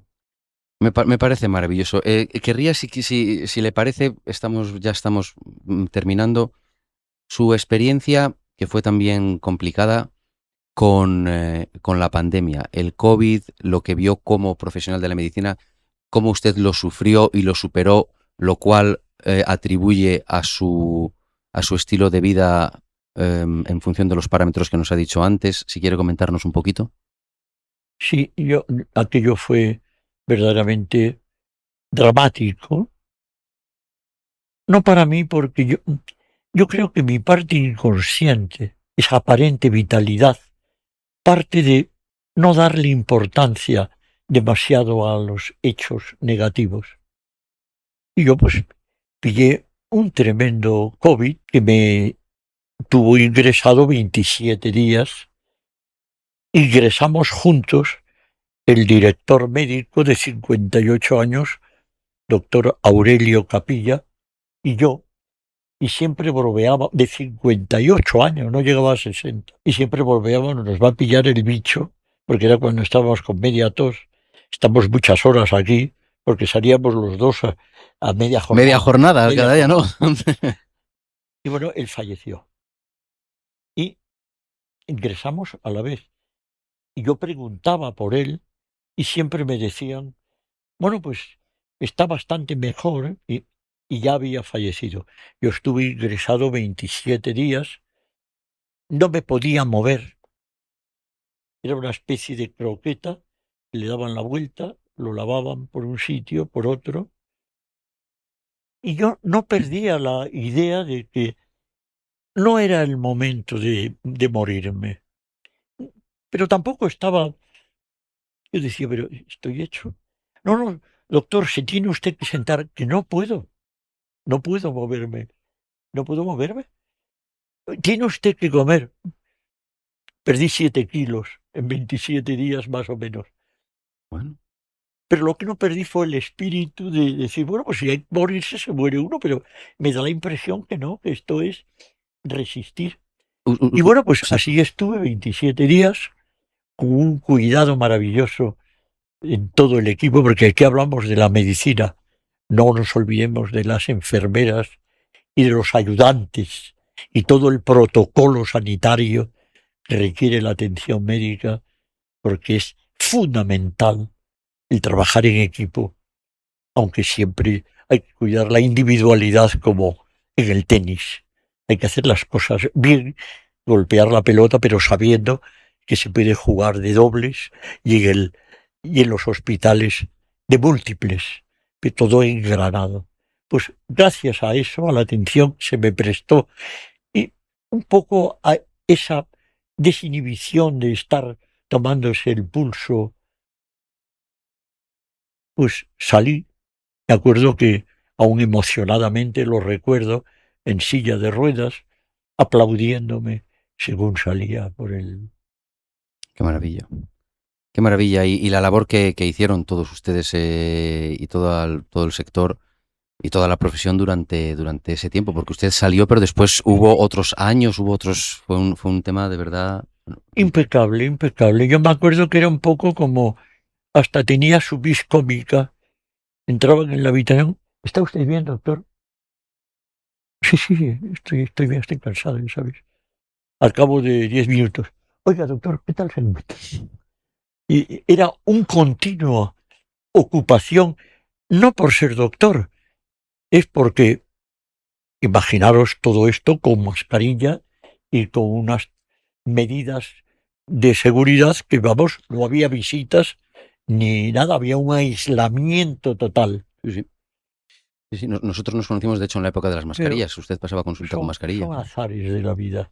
Me parece maravilloso. Querría, si le parece, ya estamos terminando, su experiencia, que fue también complicada, con la pandemia, el COVID, lo que vio como profesional de la medicina, cómo usted lo sufrió y lo superó, lo cual atribuye a su estilo de vida en función de los parámetros que nos ha dicho antes. Si quiere comentarnos un poquito. Sí, aquello fue verdaderamente dramático. No para mí, porque yo creo que mi parte inconsciente, esa aparente vitalidad, parte de no darle importancia demasiado a los hechos negativos. Y yo pues pillé un tremendo COVID que me tuvo ingresado 27 días. Ingresamos juntos el director médico de 58 años, doctor Aurelio Capilla, y yo, y siempre bromeaba, de 58 años, no llegaba a 60, y siempre bromeábamos, nos va a pillar el bicho, porque era cuando estábamos con media tos, estamos muchas horas aquí, porque salíamos los dos a media jornada. Media jornada, cada día, ¿no? Y bueno, él falleció. Y ingresamos a la vez. Y yo preguntaba por él, y siempre me decían, bueno, pues está bastante mejor, y ya había fallecido. Yo estuve ingresado 27 días, no me podía mover. Era una especie de croqueta, le daban la vuelta, lo lavaban por un sitio, por otro, y yo no perdía la idea de que no era el momento de morirme. Pero tampoco estaba, yo decía, pero estoy hecho. No, no, doctor, se tiene usted que sentar, que no puedo moverme, no puedo moverme. Tiene usted que comer. Perdí 7 kilos en 27 días más o menos. Bueno. Pero lo que no perdí fue el espíritu de decir, bueno, pues si hay que morirse, se muere uno, pero me da la impresión que no, que esto es resistir. Y bueno, pues Sí. así estuve 27 días, con un cuidado maravilloso en todo el equipo, porque aquí hablamos de la medicina, no nos olvidemos de las enfermeras y de los ayudantes y todo el protocolo sanitario que requiere la atención médica, porque es fundamental el trabajar en equipo, aunque siempre hay que cuidar la individualidad como en el tenis. Hay que hacer las cosas bien, golpear la pelota, pero sabiendo que se puede jugar de dobles y en los hospitales de múltiples, que todo engranado. Pues gracias a eso, a la atención que se me prestó y un poco a esa desinhibición de estar tomándose el pulso, pues salí. Me acuerdo que, aún emocionadamente lo recuerdo, en silla de ruedas, aplaudiéndome según salía por el... Qué maravilla. Qué maravilla. Y la labor que hicieron todos ustedes y todo el sector y toda la profesión durante ese tiempo, porque usted salió, pero después hubo otros años, fue un tema de verdad... Impecable, impecable. Yo me acuerdo que era un poco como, hasta tenía su vis cómica. Entraban en la habitación. ¿Está usted bien, doctor? Sí, sí, estoy bien, estoy cansado, ya sabes. Al cabo de 10 minutos. Oiga, doctor, ¿qué tal se encuentra? Y era un continuo ocupación, no por ser doctor, es porque, imaginaros todo esto con mascarilla y con unas medidas de seguridad que, vamos, no había visitas ni nada, había un aislamiento total. Sí, sí. Sí, sí. Nosotros nos conocimos, de hecho, en la época de las mascarillas. Pero usted pasaba consulta con mascarilla. son azares de la vida.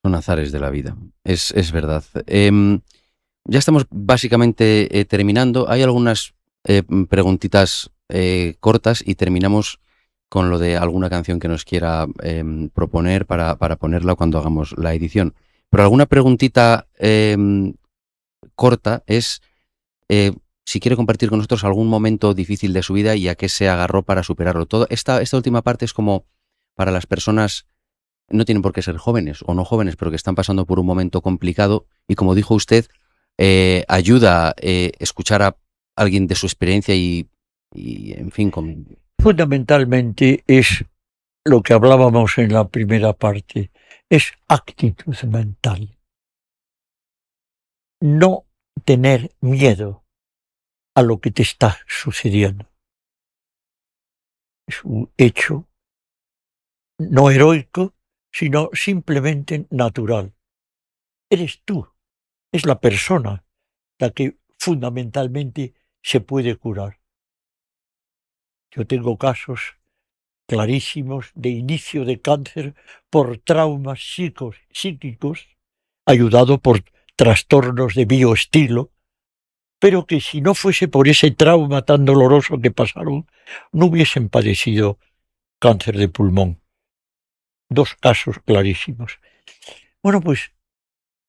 Son azares de la vida. Es verdad. Ya estamos básicamente terminando. Hay algunas preguntitas cortas y terminamos con lo de alguna canción que nos quiera proponer para ponerla cuando hagamos la edición. Pero alguna preguntita corta es si quiere compartir con nosotros algún momento difícil de su vida y a qué se agarró para superarlo todo. Esta última parte es como para las personas, no tienen por qué ser jóvenes o no jóvenes, pero que están pasando por un momento complicado y, como dijo usted, ayuda a escuchar a alguien de su experiencia y en fin, Fundamentalmente es lo que hablábamos en la primera parte, es actitud mental. no tener miedo a lo que te está sucediendo. Es un hecho no heroico, sino simplemente natural. Eres tú, es la persona la que fundamentalmente se puede curar. Yo tengo casos clarísimos de inicio de cáncer por traumas psíquicos, ayudado por trastornos de bioestilo, pero que si no fuese por ese trauma tan doloroso que pasaron, no hubiesen padecido cáncer de pulmón. 2 casos clarísimos. Bueno, pues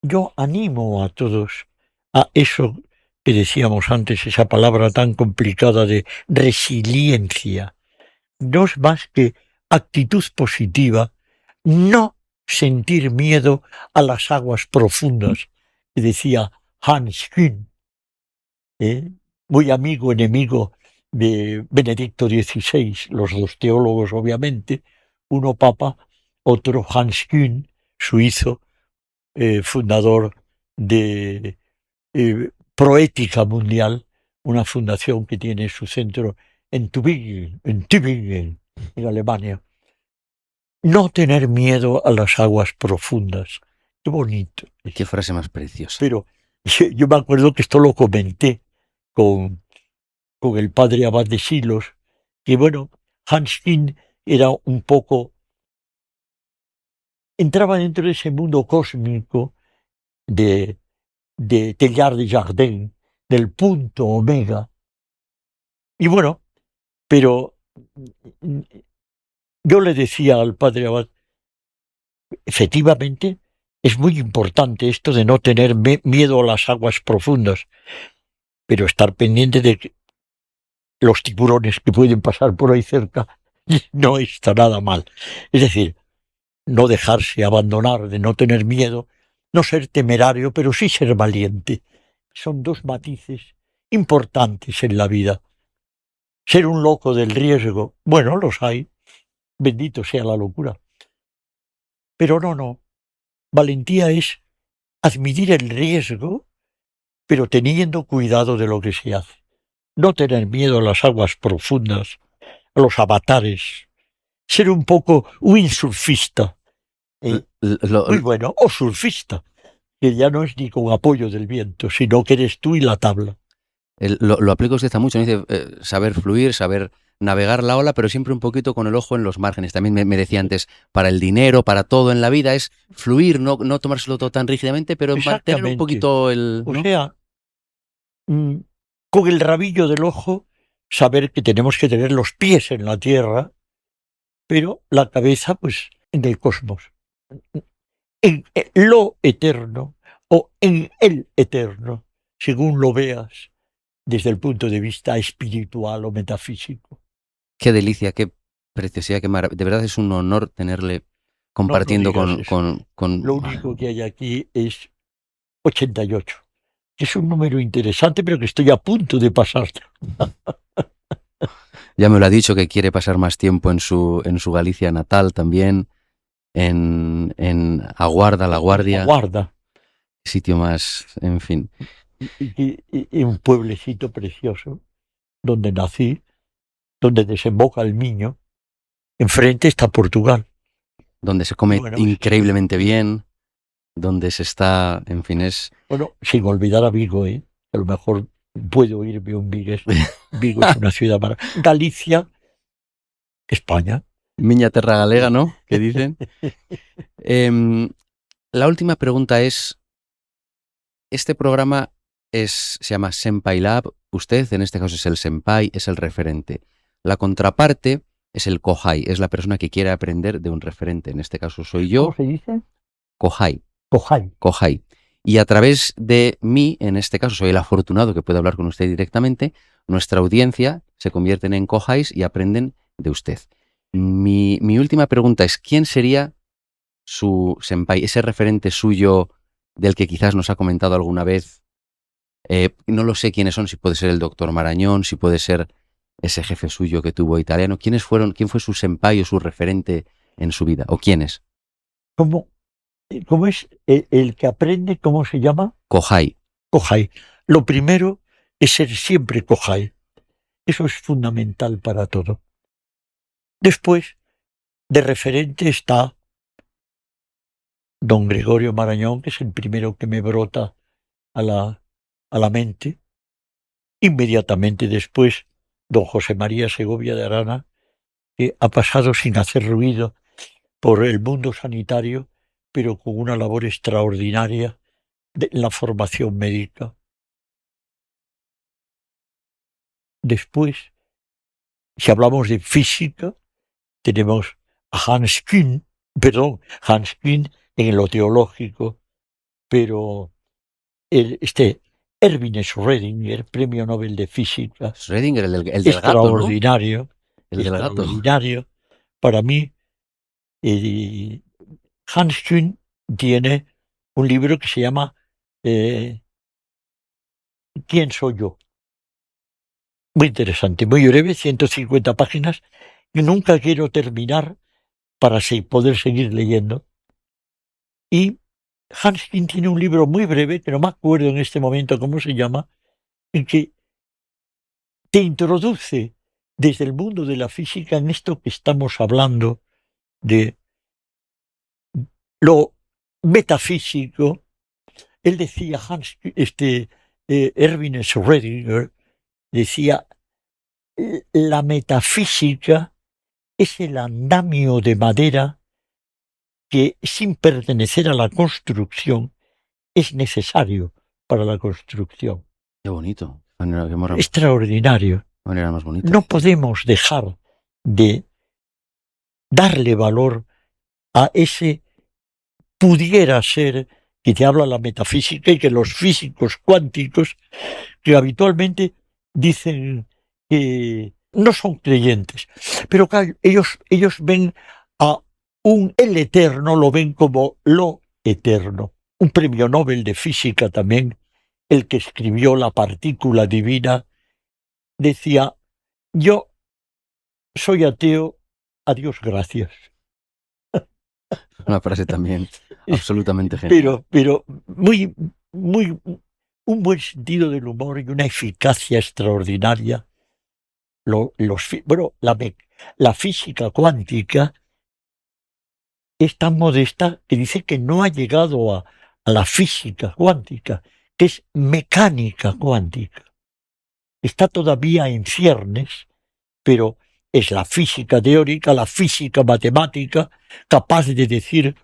yo animo a todos a eso que decíamos antes, esa palabra tan complicada de resiliencia. No es más que actitud positiva, no sentir miedo a las aguas profundas, que decía Hans Kühn, muy amigo, enemigo de Benedicto XVI, los 2 teólogos obviamente, uno papa, otro Hans Kühn, suizo, fundador de Proética Mundial, una fundación que tiene su centro en Tübingen, en Alemania. No tener miedo a las aguas profundas. Qué bonito. Qué frase más preciosa. Pero yo me acuerdo que esto lo comenté con el padre Abad de Silos, que bueno, Hans Kühn era un poco, entraba dentro de ese mundo cósmico de Teilhard de Chardin, del punto omega. Y bueno, pero yo le decía al padre Abad, efectivamente, es muy importante esto de no tener miedo a las aguas profundas, pero estar pendiente de que los tiburones que pueden pasar por ahí cerca no está nada mal. Es decir, no dejarse abandonar, de no tener miedo, no ser temerario, pero sí ser valiente. Son 2 matices importantes en la vida. Ser un loco del riesgo, bueno, los hay, bendito sea la locura. Pero no. Valentía es admitir el riesgo, pero teniendo cuidado de lo que se hace. No tener miedo a las aguas profundas, a los avatares. Ser un poco windsurfista. Muy bueno, o surfista, que ya no es ni con apoyo del viento, sino que eres tú y la tabla. Lo aplica usted a mucho, ¿no? Dice saber fluir, saber navegar la ola, pero siempre un poquito con el ojo en los márgenes. También me decía antes, para el dinero, para todo en la vida, es fluir, no tomárselo todo tan rígidamente, pero mantener un poquito el... ¿no? O sea, con el rabillo del ojo, saber que tenemos que tener los pies en la tierra, pero la cabeza, pues, en el cosmos, en lo eterno o en el eterno, según lo veas desde el punto de vista espiritual o metafísico. Qué delicia, qué preciosidad, qué maravilla. De verdad es un honor tenerle compartiendo con... Lo único que hay aquí es 88, que es un número interesante, pero que estoy a punto de pasar. Ya me lo ha dicho que quiere pasar más tiempo en su Galicia natal también, en Aguarda, La Guardia. Aguarda. Sitio más, en fin. Y un pueblecito precioso, donde nací, donde desemboca el Miño. Enfrente está Portugal. Donde se come increíblemente bien, donde se está, en fin, es... Bueno, sin olvidar a Vigo, a lo mejor puedo irme un Vigo. Vigo es una ciudad maravillosa. Galicia, España. Miña terra galega, ¿no? ¿Qué dicen? La última pregunta es, este programa se llama Senpai Lab, usted en este caso es el senpai, es el referente. La contraparte es el kohai, es la persona que quiere aprender de un referente, en este caso soy yo. ¿Cómo se dice? Kohai. Kohai. Kohai. Y a través de mí, en este caso soy el afortunado que puede hablar con usted directamente, nuestra audiencia se convierten en kohais y aprenden de usted. Mi última pregunta es, ¿quién sería su senpai, ese referente suyo del que quizás nos ha comentado alguna vez? No lo sé quiénes son, si puede ser el doctor Marañón, si puede ser ese jefe suyo que tuvo italiano. ¿Quién fue su senpai o su referente en su vida? ¿O quiénes? ¿Cómo es el que aprende? ¿Cómo se llama? Kohai. Kohai. Lo primero es ser siempre Kohai. Eso es fundamental para todo. Después, de referente está don Gregorio Marañón, que es el primero que me brota a la mente. Inmediatamente después, don José María Segovia de Arana, que ha pasado sin hacer ruido por el mundo sanitario, pero con una labor extraordinaria en la formación médica. Después, si hablamos de física, tenemos a Hans Kuhn en lo teológico, pero Erwin Schrödinger, premio Nobel de Física, Schrödinger, el del gato, ¿no? extraordinario, El del gato. extraordinario. Para mí, Hans Kuhn tiene un libro que se llama ¿Quién soy yo? Muy interesante, muy breve, 150 páginas, que nunca quiero terminar para poder seguir leyendo. Y Hans Kuhn tiene un libro muy breve, que no me acuerdo en este momento cómo se llama, en que te introduce desde el mundo de la física en esto que estamos hablando de lo metafísico. Él decía, Erwin Schrödinger decía, la metafísica es el andamio de madera que, sin pertenecer a la construcción, es necesario para la construcción. Qué bonito. Qué manera Extraordinario. más bonita. No podemos dejar de darle valor a ese pudiera ser que te habla la metafísica y que los físicos cuánticos, que habitualmente dicen que no son creyentes, pero que ellos ven a el eterno, lo ven como lo eterno. Un premio Nobel de física también, el que escribió La partícula divina, decía, yo soy ateo, a Dios gracias. Una frase también absolutamente genial. Pero muy, un buen sentido del humor y una eficacia extraordinaria. La física cuántica es tan modesta que dice que no ha llegado a la física cuántica, que es mecánica cuántica. Está todavía en ciernes, pero es la física teórica, la física matemática, capaz de decir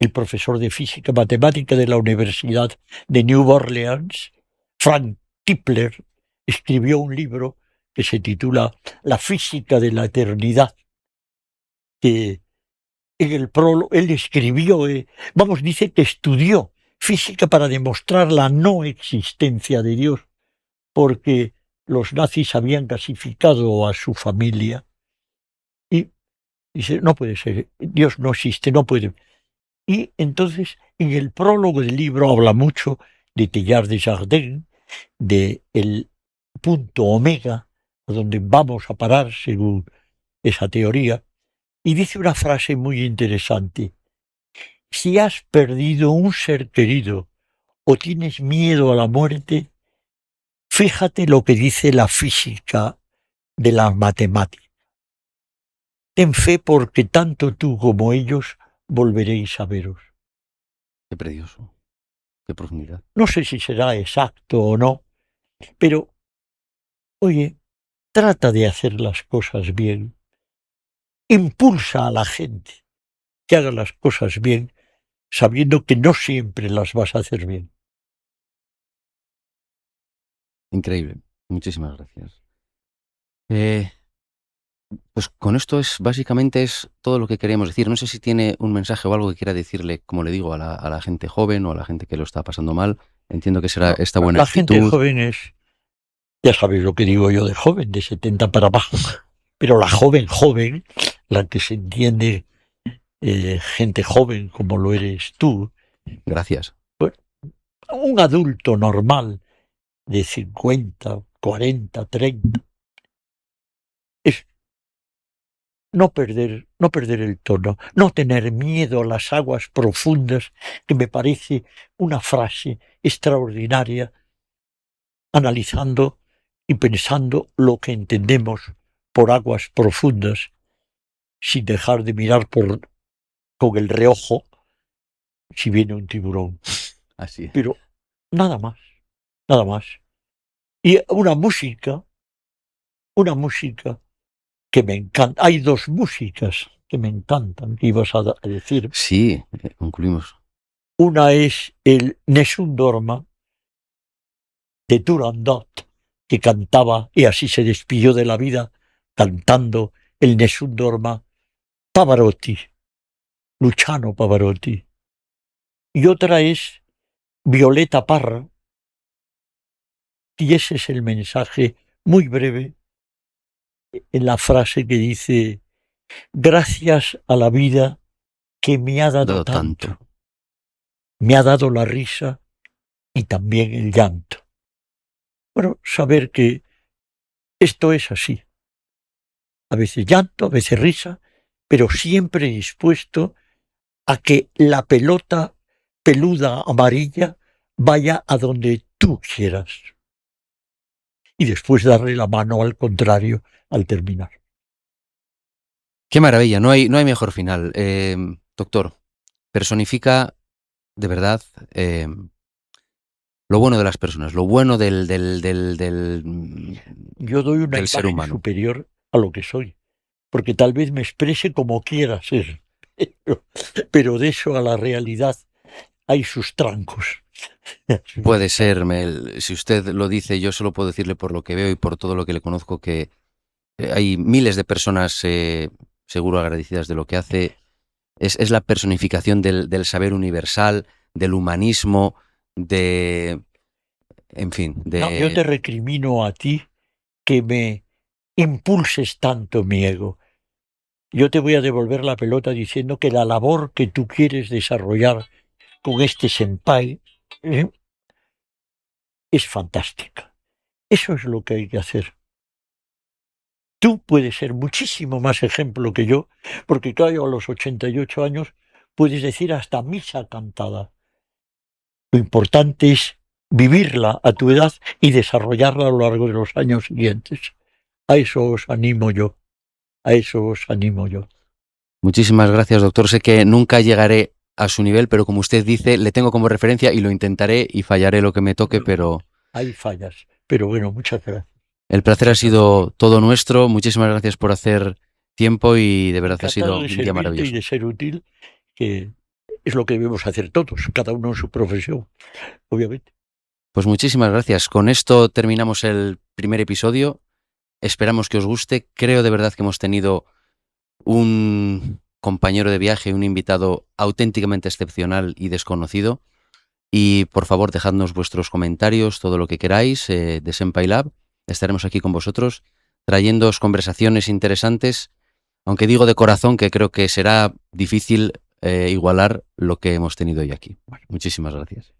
el profesor de física matemática de la Universidad de New Orleans, Frank Tipler, escribió un libro que se titula La física de la eternidad, que en el prólogo él escribió, dice que estudió física para demostrar la no existencia de Dios, porque los nazis habían clasificado a su familia. Y dice, no puede ser, Dios no existe, no puede. Y entonces, en el prólogo del libro habla mucho de Teilhard de Chardin, de el punto omega, a donde vamos a parar según esa teoría, y dice una frase muy interesante. Si has perdido un ser querido o tienes miedo a la muerte, fíjate lo que dice la física de la matemática. Ten fe porque tanto tú como ellos volveréis a veros. Qué precioso, qué profundidad. No sé si será exacto o no, pero, oye, trata de hacer las cosas bien. Impulsa a la gente que haga las cosas bien, sabiendo que no siempre las vas a hacer bien. Increíble. Muchísimas gracias. Pues con esto básicamente es todo lo que queríamos decir. No sé si tiene un mensaje o algo que quiera decirle, como le digo, a la gente joven o a la gente que lo está pasando mal. Entiendo que será esta buena actitud. La gente joven es, ya sabéis lo que digo yo de joven, de 70 para abajo, pero la joven, la que se entiende gente joven como lo eres tú. Gracias. Un adulto normal de 50, 40, 30, es no perder el tono, no tener miedo a las aguas profundas, que me parece una frase extraordinaria analizando y pensando lo que entendemos por aguas profundas, sin dejar de mirar con el reojo si viene un tiburón. Así es. Pero nada más, nada más. Y una música que me encanta. Hay dos músicas que me encantan, que ibas a decir. Sí, concluimos. Una es el Nessun Dorma de Turandot, que cantaba y así se despidió de la vida cantando el Nessun Dorma Pavarotti, Luciano Pavarotti. Y otra es Violeta Parra, y ese es el mensaje muy breve en la frase que dice: gracias a la vida que me ha dado tanto. Me ha dado la risa y también el llanto. Bueno, saber que esto es así. A veces llanto, a veces risa, pero siempre dispuesto a que la pelota peluda amarilla vaya a donde tú quieras. Y después darle la mano al contrario al terminar. Qué maravilla, no hay mejor final. Doctor, personifica de verdad lo bueno de las personas, lo bueno del Yo doy una del ser imagen humano. superior a lo que soy, porque tal vez me exprese como quiera ser, pero de eso a la realidad hay sus trancos. Puede ser, si usted lo dice, yo solo puedo decirle por lo que veo y por todo lo que le conozco que hay miles de personas seguro agradecidas de lo que hace. Es la personificación del saber universal, del humanismo, en fin, No, yo te recrimino a ti que me impulses tanto mi ego. Yo te voy a devolver la pelota diciendo que la labor que tú quieres desarrollar con este senpai es fantástica. Eso es lo que hay que hacer. Tú puedes ser muchísimo más ejemplo que yo, porque claro, a los 88 años puedes decir hasta misa cantada. Lo importante es vivirla a tu edad y desarrollarla a lo largo de los años siguientes. A eso os animo yo. A eso os animo yo. Muchísimas gracias, doctor. Sé que nunca llegaré a su nivel, pero como usted dice, le tengo como referencia y lo intentaré y fallaré lo que me toque, pero Hay fallas. Pero bueno, muchas gracias. el placer ha sido todo nuestro. Muchísimas gracias por hacer tiempo y de verdad ha Encantado sido de un día servirte maravilloso. y de ser útil, que es lo que debemos hacer todos, cada uno en su profesión, obviamente. Pues muchísimas gracias. Con esto terminamos el primer episodio. Esperamos que os guste. Creo de verdad que hemos tenido un compañero de viaje, un invitado auténticamente excepcional y desconocido. Y por favor, dejadnos vuestros comentarios, todo lo que queráis de Senpai Lab. Estaremos aquí con vosotros trayéndoos conversaciones interesantes, aunque digo de corazón que creo que será difícil igualar lo que hemos tenido hoy aquí. Muchísimas gracias.